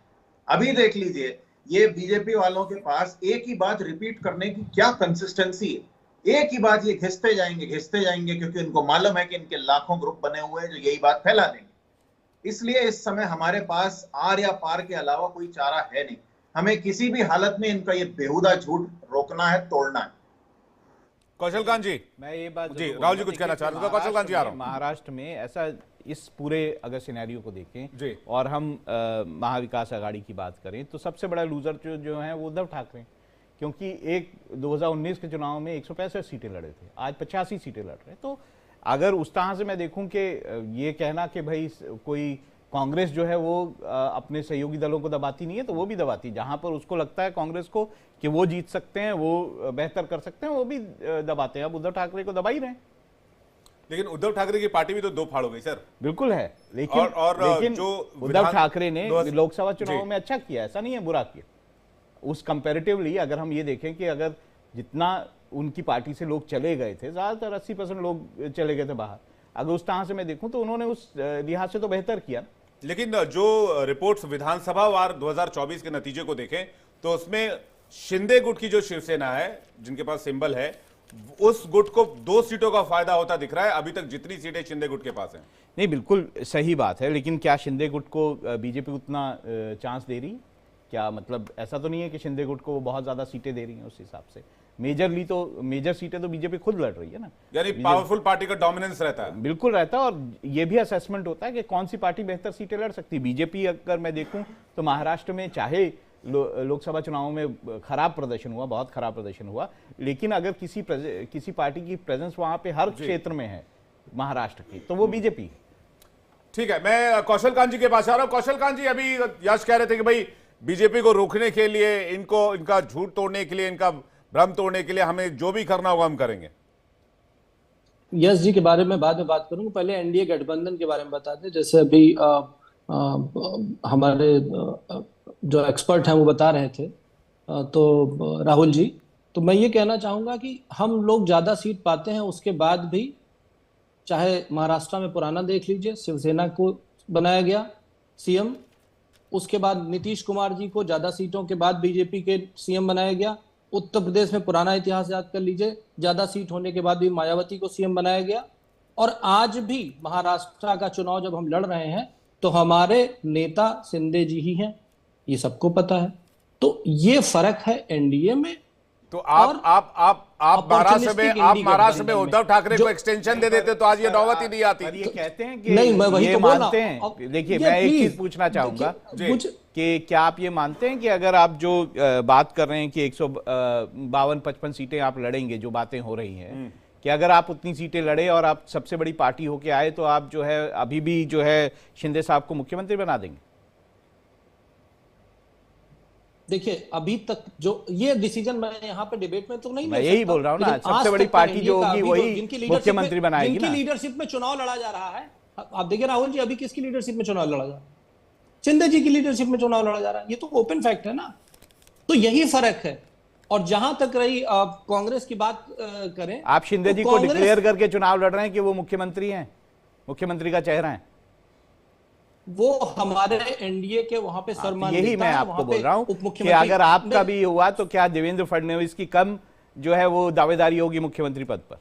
अभी देख लीजिए, ये बीजेपी वालों के पास एक ही बात रिपीट करने की क्या कंसिस्टेंसी है। एक ही बात ये घिसते जाएंगे, क्योंकि उनको मालूम है कि इनके लाखों ग्रुप बने हुए हैं जो यही बात फैला देंगे। इसलिए इस समय हमारे पास आर या पार के अलावा कोई चारा है नहीं। हमें किसी भी हालत में इनका ये बेहुदा झूठ रोकना है, तोड़ना है। कौशल कांत जी, मैं ये बात जी राहुल जी कुछ कहना चाह रहे थे। कौशल कांत जी आ रहा हूं। महाराष्ट्र में ऐसा, इस पूरे अगर सिनेरियो को देखें जी, और हम महाविकास आघाड़ी की बात करें, तो सबसे बड़ा लूजर जो है वो उद्धव ठाकरे, क्योंकि 2019 के चुनाव में 165 सीटें लड़े थे, आज 85 सीटें लड़ रहे हैं। तो अगर उस तरह से मैं देखूं कि ये कहना कि भाई कोई कांग्रेस जो है वो अपने सहयोगी दलों को दबाती नहीं है, तो वो भी दबाती, जहां पर उसको लगता है कांग्रेस को कि वो जीत सकते हैं, वो बेहतर कर सकते हैं, वो भी दबाते हैं। अब उद्धव ठाकरे को दबा ही रहे हैं। लेकिन उद्धव ठाकरे की पार्टी भी तो दो फाड़ हो गई सर। बिल्कुल है, लेकिन जो उद्धव ठाकरे ने लोकसभा चुनाव में अच्छा किया, ऐसा नहीं है बुरा किया। उस कंपैरेटिवली अगर हम ये देखें कि अगर जितना उनकी पार्टी से लोग चले गए थे, ज्यादातर 80% लोग चले गए थे बाहर, अगर उस तरह से मैं देखूं तो उन्होंने उस लिहाज से तो बेहतर किया। लेकिन जो रिपोर्ट्स विधानसभा वार 2024 के नतीजे को देखें तो उसमें शिंदे गुट की जो शिवसेना है, जिनके पास सिंबल है, उस गुट को 2 सीटों का फायदा होता दिख रहा है अभी तक जितनी सीटें शिंदे गुट के पास हैं। नहीं, बिल्कुल सही बात है, लेकिन क्या शिंदे गुट को बीजेपी उतना चांस दे रही है? क्या मतलब ऐसा तो नहीं है कि शिंदे गुट को बहुत ज्यादा सीटें दे रही हैं? उस हिसाब से मेजर सीटें तो बीजेपी खुद लड़ रही है ना, यानी पावरफुल पार्टी का डोमिनेंस रहता है। बिल्कुल रहता है, और ये भी असेसमेंट होता है कि कौन सी पार्टी बेहतर सीटें लड़ सकती है। बीजेपी अगर मैं देखूं तो महाराष्ट्र में चाहे लोकसभा चुनावों में खराब प्रदर्शन हुआ, बहुत खराब प्रदर्शन हुआ, लेकिन अगर किसी पार्टी की प्रेजेंस वहां पे हर क्षेत्र में है महाराष्ट्र की, तो वो बीजेपी है। ठीक है, मैं कौशल कांत जी के पास आ रहा हूं। कौशल कांत जी, अभी यश कह रहे थे कि भाई बीजेपी को रोकने के लिए, इनका झूठ तोड़ने के लिए, इनका भ्रम तोड़ने के लिए हमें जो भी करना होगा हम करेंगे। यश जी के बारे में बाद में बात करूंगा, पहले एनडीए गठबंधन के बारे में बता दें। जैसे अभी हमारे जो एक्सपर्ट हैं वो बता रहे थे, तो राहुल जी, तो मैं ये कहना चाहूंगा कि हम लोग ज्यादा सीट पाते हैं उसके बाद भी, चाहे महाराष्ट्र में पुराना देख लीजिए, शिवसेना को बनाया गया सीएम, उसके बाद नीतीश कुमार जी को ज्यादा सीटों के बाद बीजेपी के सीएम बनाया गया। उत्तर प्रदेश में पुराना इतिहास याद कर लीजिए, ज्यादा सीट होने के बाद भी मायावती को सीएम बनाया गया। और आज भी महाराष्ट्र का चुनाव जब हम लड़ रहे हैं तो हमारे नेता शिंदे जी ही हैं, ये सबको पता है। तो ये फर्क है एनडीए में। तो आप महाराष्ट्र में उद्धव ठाकरे को एक्सटेंशन दे देते तो आज ये नौबत ही नहीं आती। ये कहते हैं कि नहीं, मैं वही ये तो बोल रहा मानते हूं। हैं, देखिए मैं एक चीज पूछना चाहूंगा कि क्या आप ये मानते हैं कि अगर आप जो बात कर रहे हैं कि 152-55 सीटें आप लड़ेंगे, जो बातें हो रही हैं, कि अगर आप उतनी सीटें लड़े और आप सबसे बड़ी पार्टी होके आए तो आप जो है अभी भी जो है शिंदे साहब को मुख्यमंत्री बना देंगे? देखिए, अभी तक जो ये डिसीजन मैं यहाँ पे डिबेट में तो नहीं, मैं यही बोल रहा हूँ ना, सबसे बड़ी पार्टी जो होगी वही मुख्यमंत्री बनाएगी ना। जिनकी लीडरशिप में चुनाव लड़ा जा रहा है, आप देखिए राहुल जी, अभी किसकी लीडरशिप में चुनाव लड़ा जा रहा है? शिंदे जी की लीडरशिप में चुनाव लड़ा जा रहा है। ये तो ओपन फैक्ट है ना। तो यही फर्क है। और जहां तक रही कांग्रेस की बात करें, आप शिंदे जी को डिक्लेयर करके चुनाव लड़ रहे हैं कि वो मुख्यमंत्री हैं, मुख्यमंत्री का चेहरा है। वो हमारे एनडीए के वहां पे सम्मान, यही मैं आपको बोल रहा हूं कि अगर आपका भी हुआ तो क्या देवेंद्र फडणवीस की कम जो है वो दावेदारी होगी मुख्यमंत्री पद पर?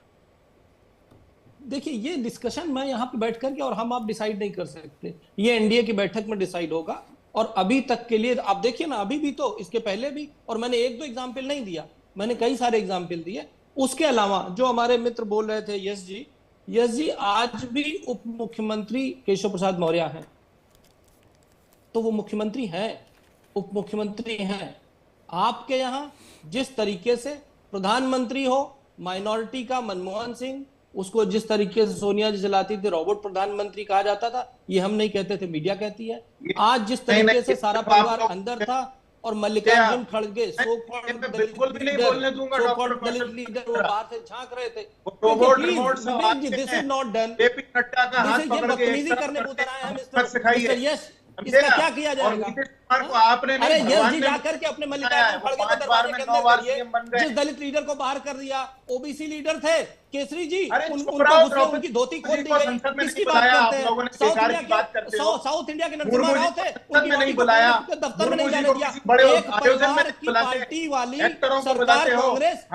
देखिए, ये डिस्कशन मैं यहाँ पे बैठ करके और हम आप डिसाइड नहीं कर सकते, ये एनडीए की बैठक में डिसाइड होगा। और अभी तक के लिए आप देखिए ना, अभी भी तो, इसके पहले भी, और मैंने 1-2 एग्जाम्पल नहीं दिया, मैंने कई सारे एग्जाम्पल दिए। उसके अलावा जो हमारे मित्र बोल रहे थे, यश जी आज भी उप मुख्यमंत्री केशव प्रसाद मौर्य हैं, तो वो मुख्यमंत्री हैं, उप मुख्यमंत्री हैं। आपके यहां जिस तरीके से प्रधानमंत्री हो माइनॉरिटी का मनमोहन सिंह, उसको जिस तरीके से सोनिया जी चलाती थी रोबोट प्रधानमंत्री कहा जाता था, ये हम नहीं कहते थे, मीडिया कहती है। आज जिस तरीके से सारा परिवार अंदर था और मल्लिकार्जुन खड़गे बिल्कुल भी नहीं बोलने दूंगा दलित लीडर वो बाहर से झांक रहे थे, दिस इज नॉट डन। बदतमीजी करने को उतर आए हैं मिस्टर यश, इसका क्या किया जाएगा? अरे यश जी जाकर के अपने मल्लिकार्जुन खड़गे को दरवाजे के अंदर करिए। जिस दलित लीडर को बाहर कर दिया, ओबीसी लीडर थे केसरी जी, उनकी धोती खोल दी गई। किसकी बात करते हैं? साउथ इंडिया के नरसिम्हा राव थे, उनकी दफ्तर में नहीं जाने दिया। एक परिवार की पार्टी वाली सरकार कांग्रेस,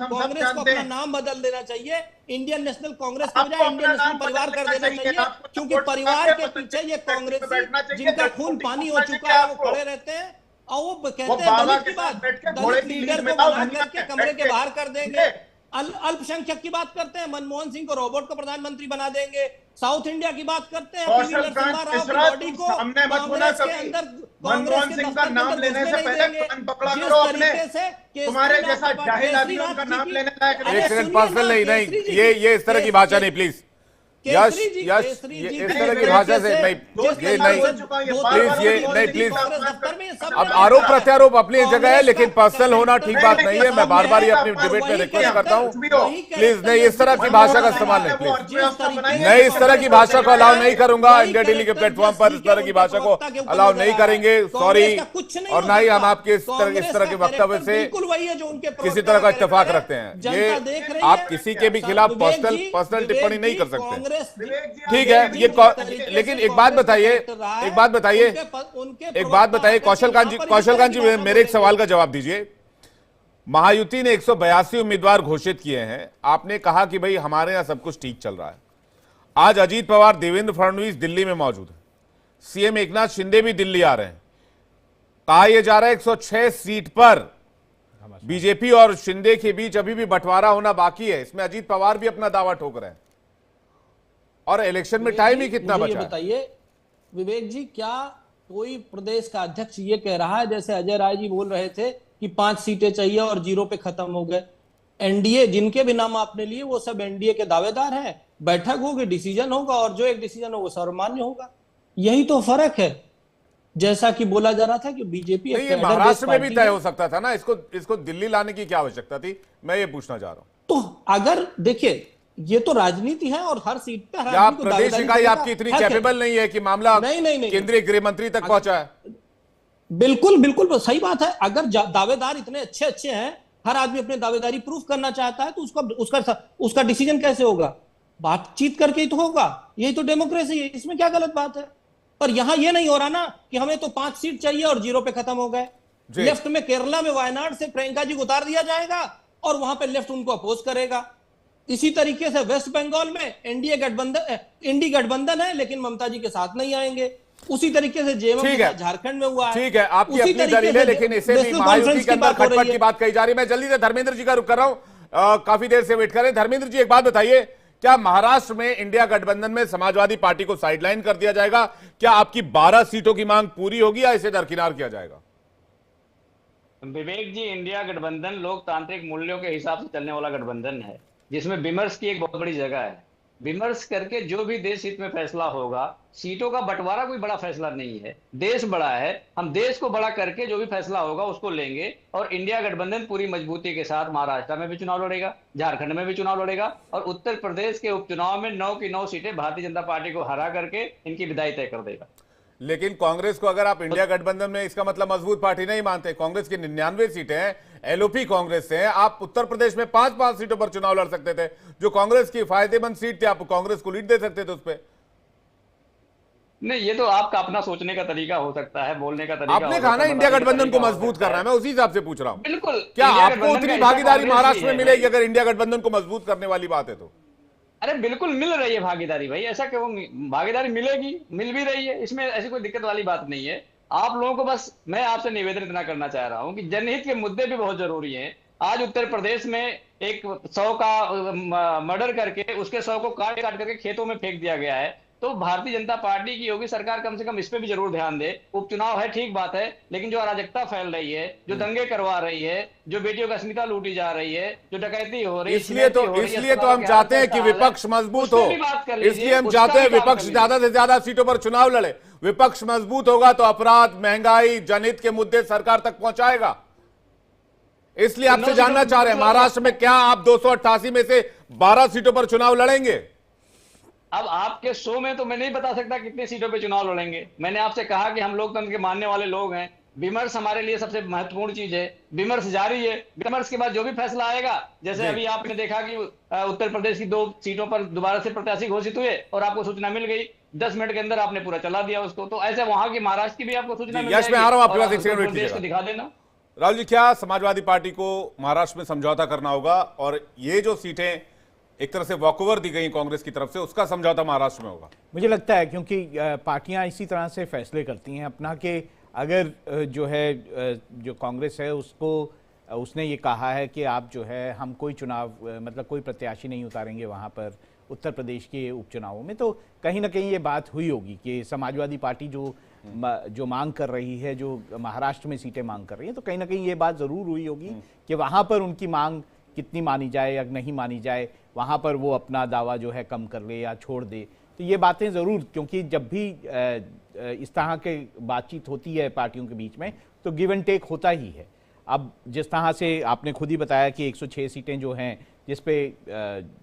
कांग्रेस को अपना नाम बदल देना चाहिए, इंडियन नेशनल कांग्रेस के बजाय इंडियन नेशनल परिवार कर देना चाहिए। क्योंकि परिवार के पीछे ये कांग्रेसी जिनका खून पानी हो चुका है वो खड़े रहते हैं और वो कहते हैं दलित की बात, दलित लीडर को बना करके कमरे के बाहर कर देंगे। अल्पसंख्यक की बात करते हैं, मनमोहन सिंह को रोबोट को प्रधानमंत्री बना देंगे। साउथ इंडिया की बात करते हैं, बॉडी को कांग्रेस के अंदर मनमोहन सिंह का नाम लेने से पहले कान पकड़ा करो अपने, तुम्हारे जैसा जाहिल आदमियों का नाम लेने लायक नहीं। एक सेकंड, पर्सनल नहीं, ये इस तरह की भाषा नहीं प्लीज। यश इस तरह की भाषा से नहीं, ये नहीं प्लीज, ये नहीं प्लीज। अब आरोप प्रत्यारोप अपनी जगह है, लेकिन पर्सनल होना ठीक बात नहीं है। मैं बार बार ये अपनी डिबेट में रिक्वेस्ट करता हूँ, प्लीज नहीं इस तरह की भाषा का इस्तेमाल नहीं, प्लीज नहीं, इस तरह की भाषा को अलाउ नहीं करूंगा। इंडिया डेली के प्लेटफॉर्म पर इस तरह की भाषा को अलाउ नहीं करेंगे, सॉरी। और ना ही हम आपके इस तरह के वक्तव्य से किसी तरह का इत्तेफाक रखते हैं। ये आप किसी के भी खिलाफ पर्सनल टिप्पणी नहीं कर सकते, ठीक है। ये लेकिन एक बात बताइए कौशल कांत जी, मेरे एक सवाल का जवाब दीजिए। महायुति ने 182 उम्मीदवार घोषित किए हैं। आपने कहा कि भाई हमारे यहां सब कुछ ठीक चल रहा है। आज अजीत पवार, देवेंद्र फडणवीस दिल्ली में मौजूद है, सीएम एकनाथ शिंदे भी दिल्ली आ रहे हैं। कहा यह जा रहा है 106 सीट पर बीजेपी और शिंदे के बीच अभी भी बंटवारा होना बाकी है। इसमें अजीत पवार भी अपना दावा ठोक रहे हैं और इलेक्शन में टाइम ही कितना बचा है? बताइए विवेक जी, क्या कोई प्रदेश का अध्यक्ष ये कह रहा है, जैसे अजय राय जी बोल रहे थे कि 5 सीटें चाहिए और 0 पे खत्म हो गए? एनडीए जिनके भी नाम आपने लिए वो सब एनडीए के दावेदार हैं। बैठक होगी, डिसीजन होगा और जो एक डिसीजन होगा सर्वमान्य होगा। यही तो फर्क है। जैसा कि बोला जा रहा था कि बीजेपी ये महाराष्ट्र में भी तय हो सकता था ना, इसको दिल्ली लाने की क्या आवश्यकता थी? मैं ये पूछना चाह रहा हूं। तो अगर देखिए, ये तो राजनीति है और हर सीट पे हर या प्रदेश इकाई आपकी इतनी कैपेबल नहीं है कि मामला नहीं केंद्रीय गृह मंत्री तक पहुंचा है? बिल्कुल बिल्कुल सही बात है। अगर दावेदार इतने अच्छे अच्छे हैं, हर आदमी अपने दावेदारी प्रूफ करना चाहता है, तो उसका डिसीजन कैसे होगा? बातचीत करके ही तो होगा। यही तो डेमोक्रेसी है, इसमें क्या गलत बात है? पर यहां ये नहीं हो रहा ना कि हमें तो 5 सीट चाहिए और 0 पे खत्म हो गए। लेफ्ट में केरला में वायनाड से प्रियंका जी को उतार दिया जाएगा और वहां पे लेफ्ट उनको अपोज करेगा। इसी तरीके से वेस्ट बंगाल में इंडी गठबंधन है लेकिन ममता जी के साथ नहीं आएंगे। उसी तरीके से जेएमएम झारखंड में हुआ है। ठीक है, आपकी अपनी दलील है, लेकिन इसे भी महायुति के अंदर खटपट की बात कही जा रही है। मैं जल्दी से धर्मेंद्र जी का रुख कर रहा हूं, काफी देर से वेट कर रहे हैं। धर्मेंद्र जी, एक बात बताइए, क्या महाराष्ट्र में इंडिया गठबंधन में समाजवादी पार्टी को साइडलाइन कर दिया जाएगा? क्या आपकी 12 सीटों की मांग पूरी होगी या इसे दरकिनार किया जाएगा? विवेक जी, इंडिया गठबंधन लोकतांत्रिक मूल्यों के हिसाब से चलने वाला गठबंधन है, जिसमें विमर्श की एक बहुत बड़ी जगह है। विमर्श करके जो भी देश हित में फैसला होगा, सीटों का बंटवारा कोई बड़ा फैसला नहीं है, देश बड़ा है, हम देश को बड़ा करके जो भी फैसला होगा उसको लेंगे। और इंडिया गठबंधन पूरी मजबूती के साथ महाराष्ट्र में भी चुनाव लड़ेगा, झारखंड में भी चुनाव लड़ेगा और उत्तर प्रदेश के उपचुनाव में 9 की 9 सीटें भारतीय जनता पार्टी को हरा करके इनकी विदाई तय कर देगा। लेकिन कांग्रेस को अगर आप इंडिया गठबंधन में, इसका मतलब मजबूत पार्टी नहीं मानते। कांग्रेस की 99 सीटें हैं, एलओपी कांग्रेस से हैं। आप उत्तर प्रदेश में 5-5 सीटों पर चुनाव लड़ सकते थे, जो कांग्रेस की फायदेमंद सीट थी, आप कांग्रेस को लीड दे सकते थे उस पर। नहीं, ये तो आपका अपना सोचने का तरीका हो सकता है, बोलने का तरीका। आपने कहा ना इंडिया गठबंधन को मजबूत करना है, मैं उसी हिसाब से पूछ रहा हूं। बिल्कुल, क्या आपको उतनी भागीदारी महाराष्ट्र में मिलेगी अगर इंडिया गठबंधन को मजबूत करने वाली बात है तो? अरे बिल्कुल मिल रही है भागीदारी भाई, ऐसा क्यों? भागीदारी मिलेगी, मिल भी रही है, इसमें ऐसी कोई दिक्कत वाली बात नहीं है। आप लोगों को बस मैं आपसे निवेदन इतना करना चाह रहा हूं कि जनहित के मुद्दे भी बहुत जरूरी हैं। आज उत्तर प्रदेश में एक 100 का मर्डर करके उसके 100 को काट करके खेतों में फेंक दिया गया है। तो भारतीय जनता पार्टी की योगी सरकार कम से कम इस पे भी जरूर ध्यान दे। उपचुनाव है, ठीक बात है, लेकिन जो अराजकता फैल रही है, जो दंगे करवा रही है, जो बेटियों का अस्मिता लूटी जा रही है, जो डकैती हो रही है, इसलिए तो हम चाहते हैं कि विपक्ष मजबूत हो। इसलिए हम चाहते हैं विपक्ष ज्यादा से ज्यादा सीटों पर चुनाव लड़े। विपक्ष मजबूत होगा तो अपराध, महंगाई, जनहित के मुद्दे सरकार तक पहुंचाएगा। इसलिए आपसे जानना चाह रहे हैं, महाराष्ट्र में क्या आप 288 में से 12 सीटों पर चुनाव लड़ेंगे? अब आपके शो में तो मैं नहीं बता सकता कितनी सीटों पे चुनाव लड़ेंगे। मैंने आपसे कहा कि हम लोकतंत्र के मानने वाले लोग हैं। विमर्श हमारे लिए सबसे महत्वपूर्ण चीज है। विमर्श जारी है, विमर्श के बाद जो भी फैसला आएगा, जैसे अभी आपने देखा कि उत्तर प्रदेश की 2 सीटों पर दोबारा से प्रत्याशी घोषित हुए और आपको सूचना मिल गई, 10 मिनट के अंदर आपने पूरा चला दिया उसको। तो ऐसे वहां की महाराष्ट्र की भी आपको सूचना मिल जाएगी। मैं आ रहा हूं, आपके पास एक सेकंड वेट कीजिएगा। दिखा देना राहुल जी, क्या समाजवादी पार्टी को महाराष्ट्र में समझौता करना होगा और ये जो सीटें एक तरह से वॉकओवर दी गई कांग्रेस की तरफ से, उसका समझौता महाराष्ट्र में होगा? मुझे लगता है क्योंकि पार्टियां इसी तरह से फैसले करती हैं अपना कि अगर जो है जो कांग्रेस है उसने ये कहा है कि आप जो है हम कोई चुनाव मतलब कोई प्रत्याशी नहीं उतारेंगे वहाँ पर उत्तर प्रदेश के उपचुनावों में, तो कहीं ना कहीं ये बात हुई होगी कि समाजवादी पार्टी जो मांग कर रही है, जो महाराष्ट्र में सीटें मांग कर रही है, तो कहीं ना कहीं ये बात ज़रूर हुई होगी कि वहाँ पर उनकी मांग कितनी मानी जाए या नहीं मानी जाए, वहाँ पर वो अपना दावा जो है कम कर ले या छोड़ दे। तो ये बातें ज़रूर, क्योंकि जब भी इस तरह के बातचीत होती है पार्टियों के बीच में तो गिव एंड टेक होता ही है। अब जिस तरह से आपने खुद ही बताया कि 106 सीटें जो हैं जिसपे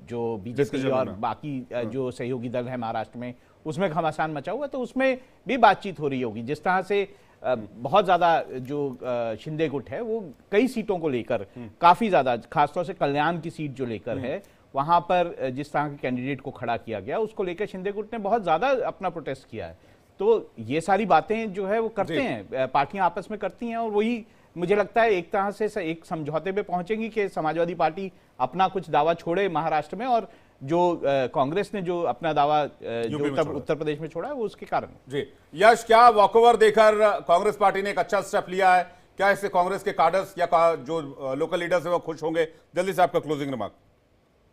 जो बीजेपी और बाकी जो सहयोगी दल है महाराष्ट्र में उसमें घमासान मचा हुआ, तो उसमें भी बातचीत हो रही होगी। जिस तरह से बहुत ज़्यादा जो शिंदे गुट है वो कई सीटों को लेकर काफ़ी ज़्यादा, खासतौर से कल्याण की सीट जो लेकर है वहाँ पर जिस तरह के कैंडिडेट को खड़ा किया गया उसको लेकर शिंदे गुट ने बहुत ज़्यादा अपना प्रोटेस्ट किया है। तो ये सारी बातें जो है वो करते हैं, पार्टियां आपस में करती हैं और वही मुझे लगता है एक तरह से एक समझौते पे पहुंचेंगी कि समाजवादी पार्टी अपना कुछ दावा छोड़े महाराष्ट्र में, और जो कांग्रेस ने जो अपना दावा जो उत्तर प्रदेश में छोड़ा है वो उसके कारण। जी यश, क्या वॉकओवर देकर कांग्रेस पार्टी ने एक अच्छा स्टेप लिया है? क्या इससे कांग्रेस के कार्डर्स या जो लोकल लीडर्स है वो खुश होंगे? जल्दी से आपका क्लोजिंग रिमार्क।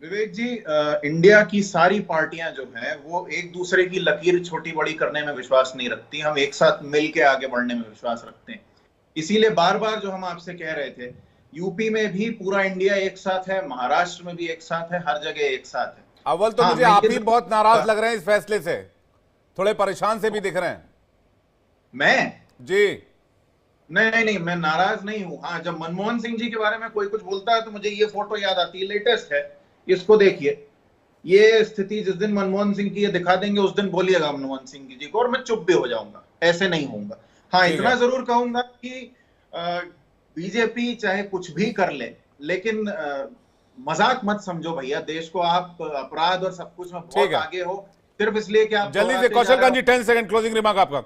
विवेक जी, इंडिया की सारी पार्टियां जो हैं वो एक दूसरे की लकीर छोटी बड़ी करने में विश्वास नहीं रखती। हम एक साथ मिल के आगे बढ़ने में विश्वास रखते हैं। इसीलिए बार बार जो हम आपसे कह रहे थे, यूपी में भी पूरा इंडिया एक साथ है, महाराष्ट्र में भी एक साथ है, हर जगह एक साथ है। अव्वल तो मुझे आप ही बहुत नाराज लग रहे हैं इस फैसले से, थोड़े परेशान से भी दिख रहे हैं। मैं जी नहीं, मैं नाराज नहीं हूं। हाँ, जब मनमोहन सिंह जी के बारे में कोई कुछ बोलता है तो मुझे ये फोटो याद आती है, लेटेस्ट है, इसको देखिए। ये स्थिति जिस दिन मनमोहन सिंह की ये दिखा देंगे उस दिन बोलिएगा मनमोहन सिंह जी को, और मैं चुप भी हो जाऊंगा, ऐसे नहीं होऊंगा। हाँ, इतना जरूर कहूंगा कि बीजेपी चाहे कुछ भी कर ले, लेकिन मजाक मत समझो भैया। देश को आप अपराध और सब कुछ में बहुत आगे हो, सिर्फ इसलिए कि आप जल्दी से कौशल जी 10 सेकंड क्लोजिंग रिमार्क आपका।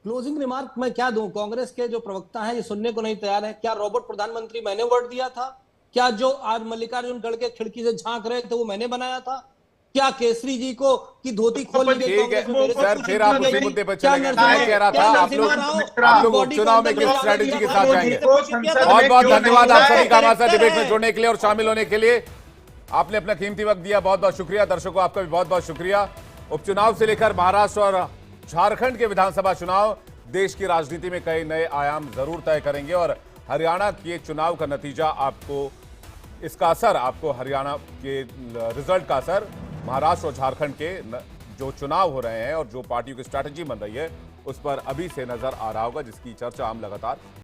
क्लोजिंग रिमार्क मैं क्या दूं? कांग्रेस के जो प्रवक्ता हैं ये सुनने को नहीं तैयार है। क्या रोबोट प्रधानमंत्री मैंने वर्ड दिया था? क्या जो आज मल्लिकार्जुन खड़गे खिड़की से झांक रहे थे वो मैंने बनाया था? क्या केसरी जी को की धोती खोल दी गई? सर फिर आप उसी मुद्दे पर चले गए। मैं कह रहा था आप लोग उपचुनाव में किस स्ट्रेटेजी के साथ जाएंगे। बहुत बहुत धन्यवाद आप सभी का हमारे साथ डिबेट में जुड़ने के लिए और शामिल होने के लिए। आपने अपना कीमती वक्त दिया, बहुत बहुत शुक्रिया। दर्शकों आपका भी बहुत बहुत शुक्रिया। उपचुनाव से लेकर महाराष्ट्र और झारखंड के विधानसभा चुनाव देश की राजनीति में कई नए आयाम जरूर तय करेंगे, और हरियाणा के चुनाव का नतीजा आपको, इसका असर आपको, हरियाणा के रिजल्ट का असर महाराष्ट्र और झारखंड के जो चुनाव हो रहे हैं और जो पार्टियों की स्ट्रैटेजी बन रही है उस पर अभी से नजर आ रहा होगा, जिसकी चर्चा हम लगातार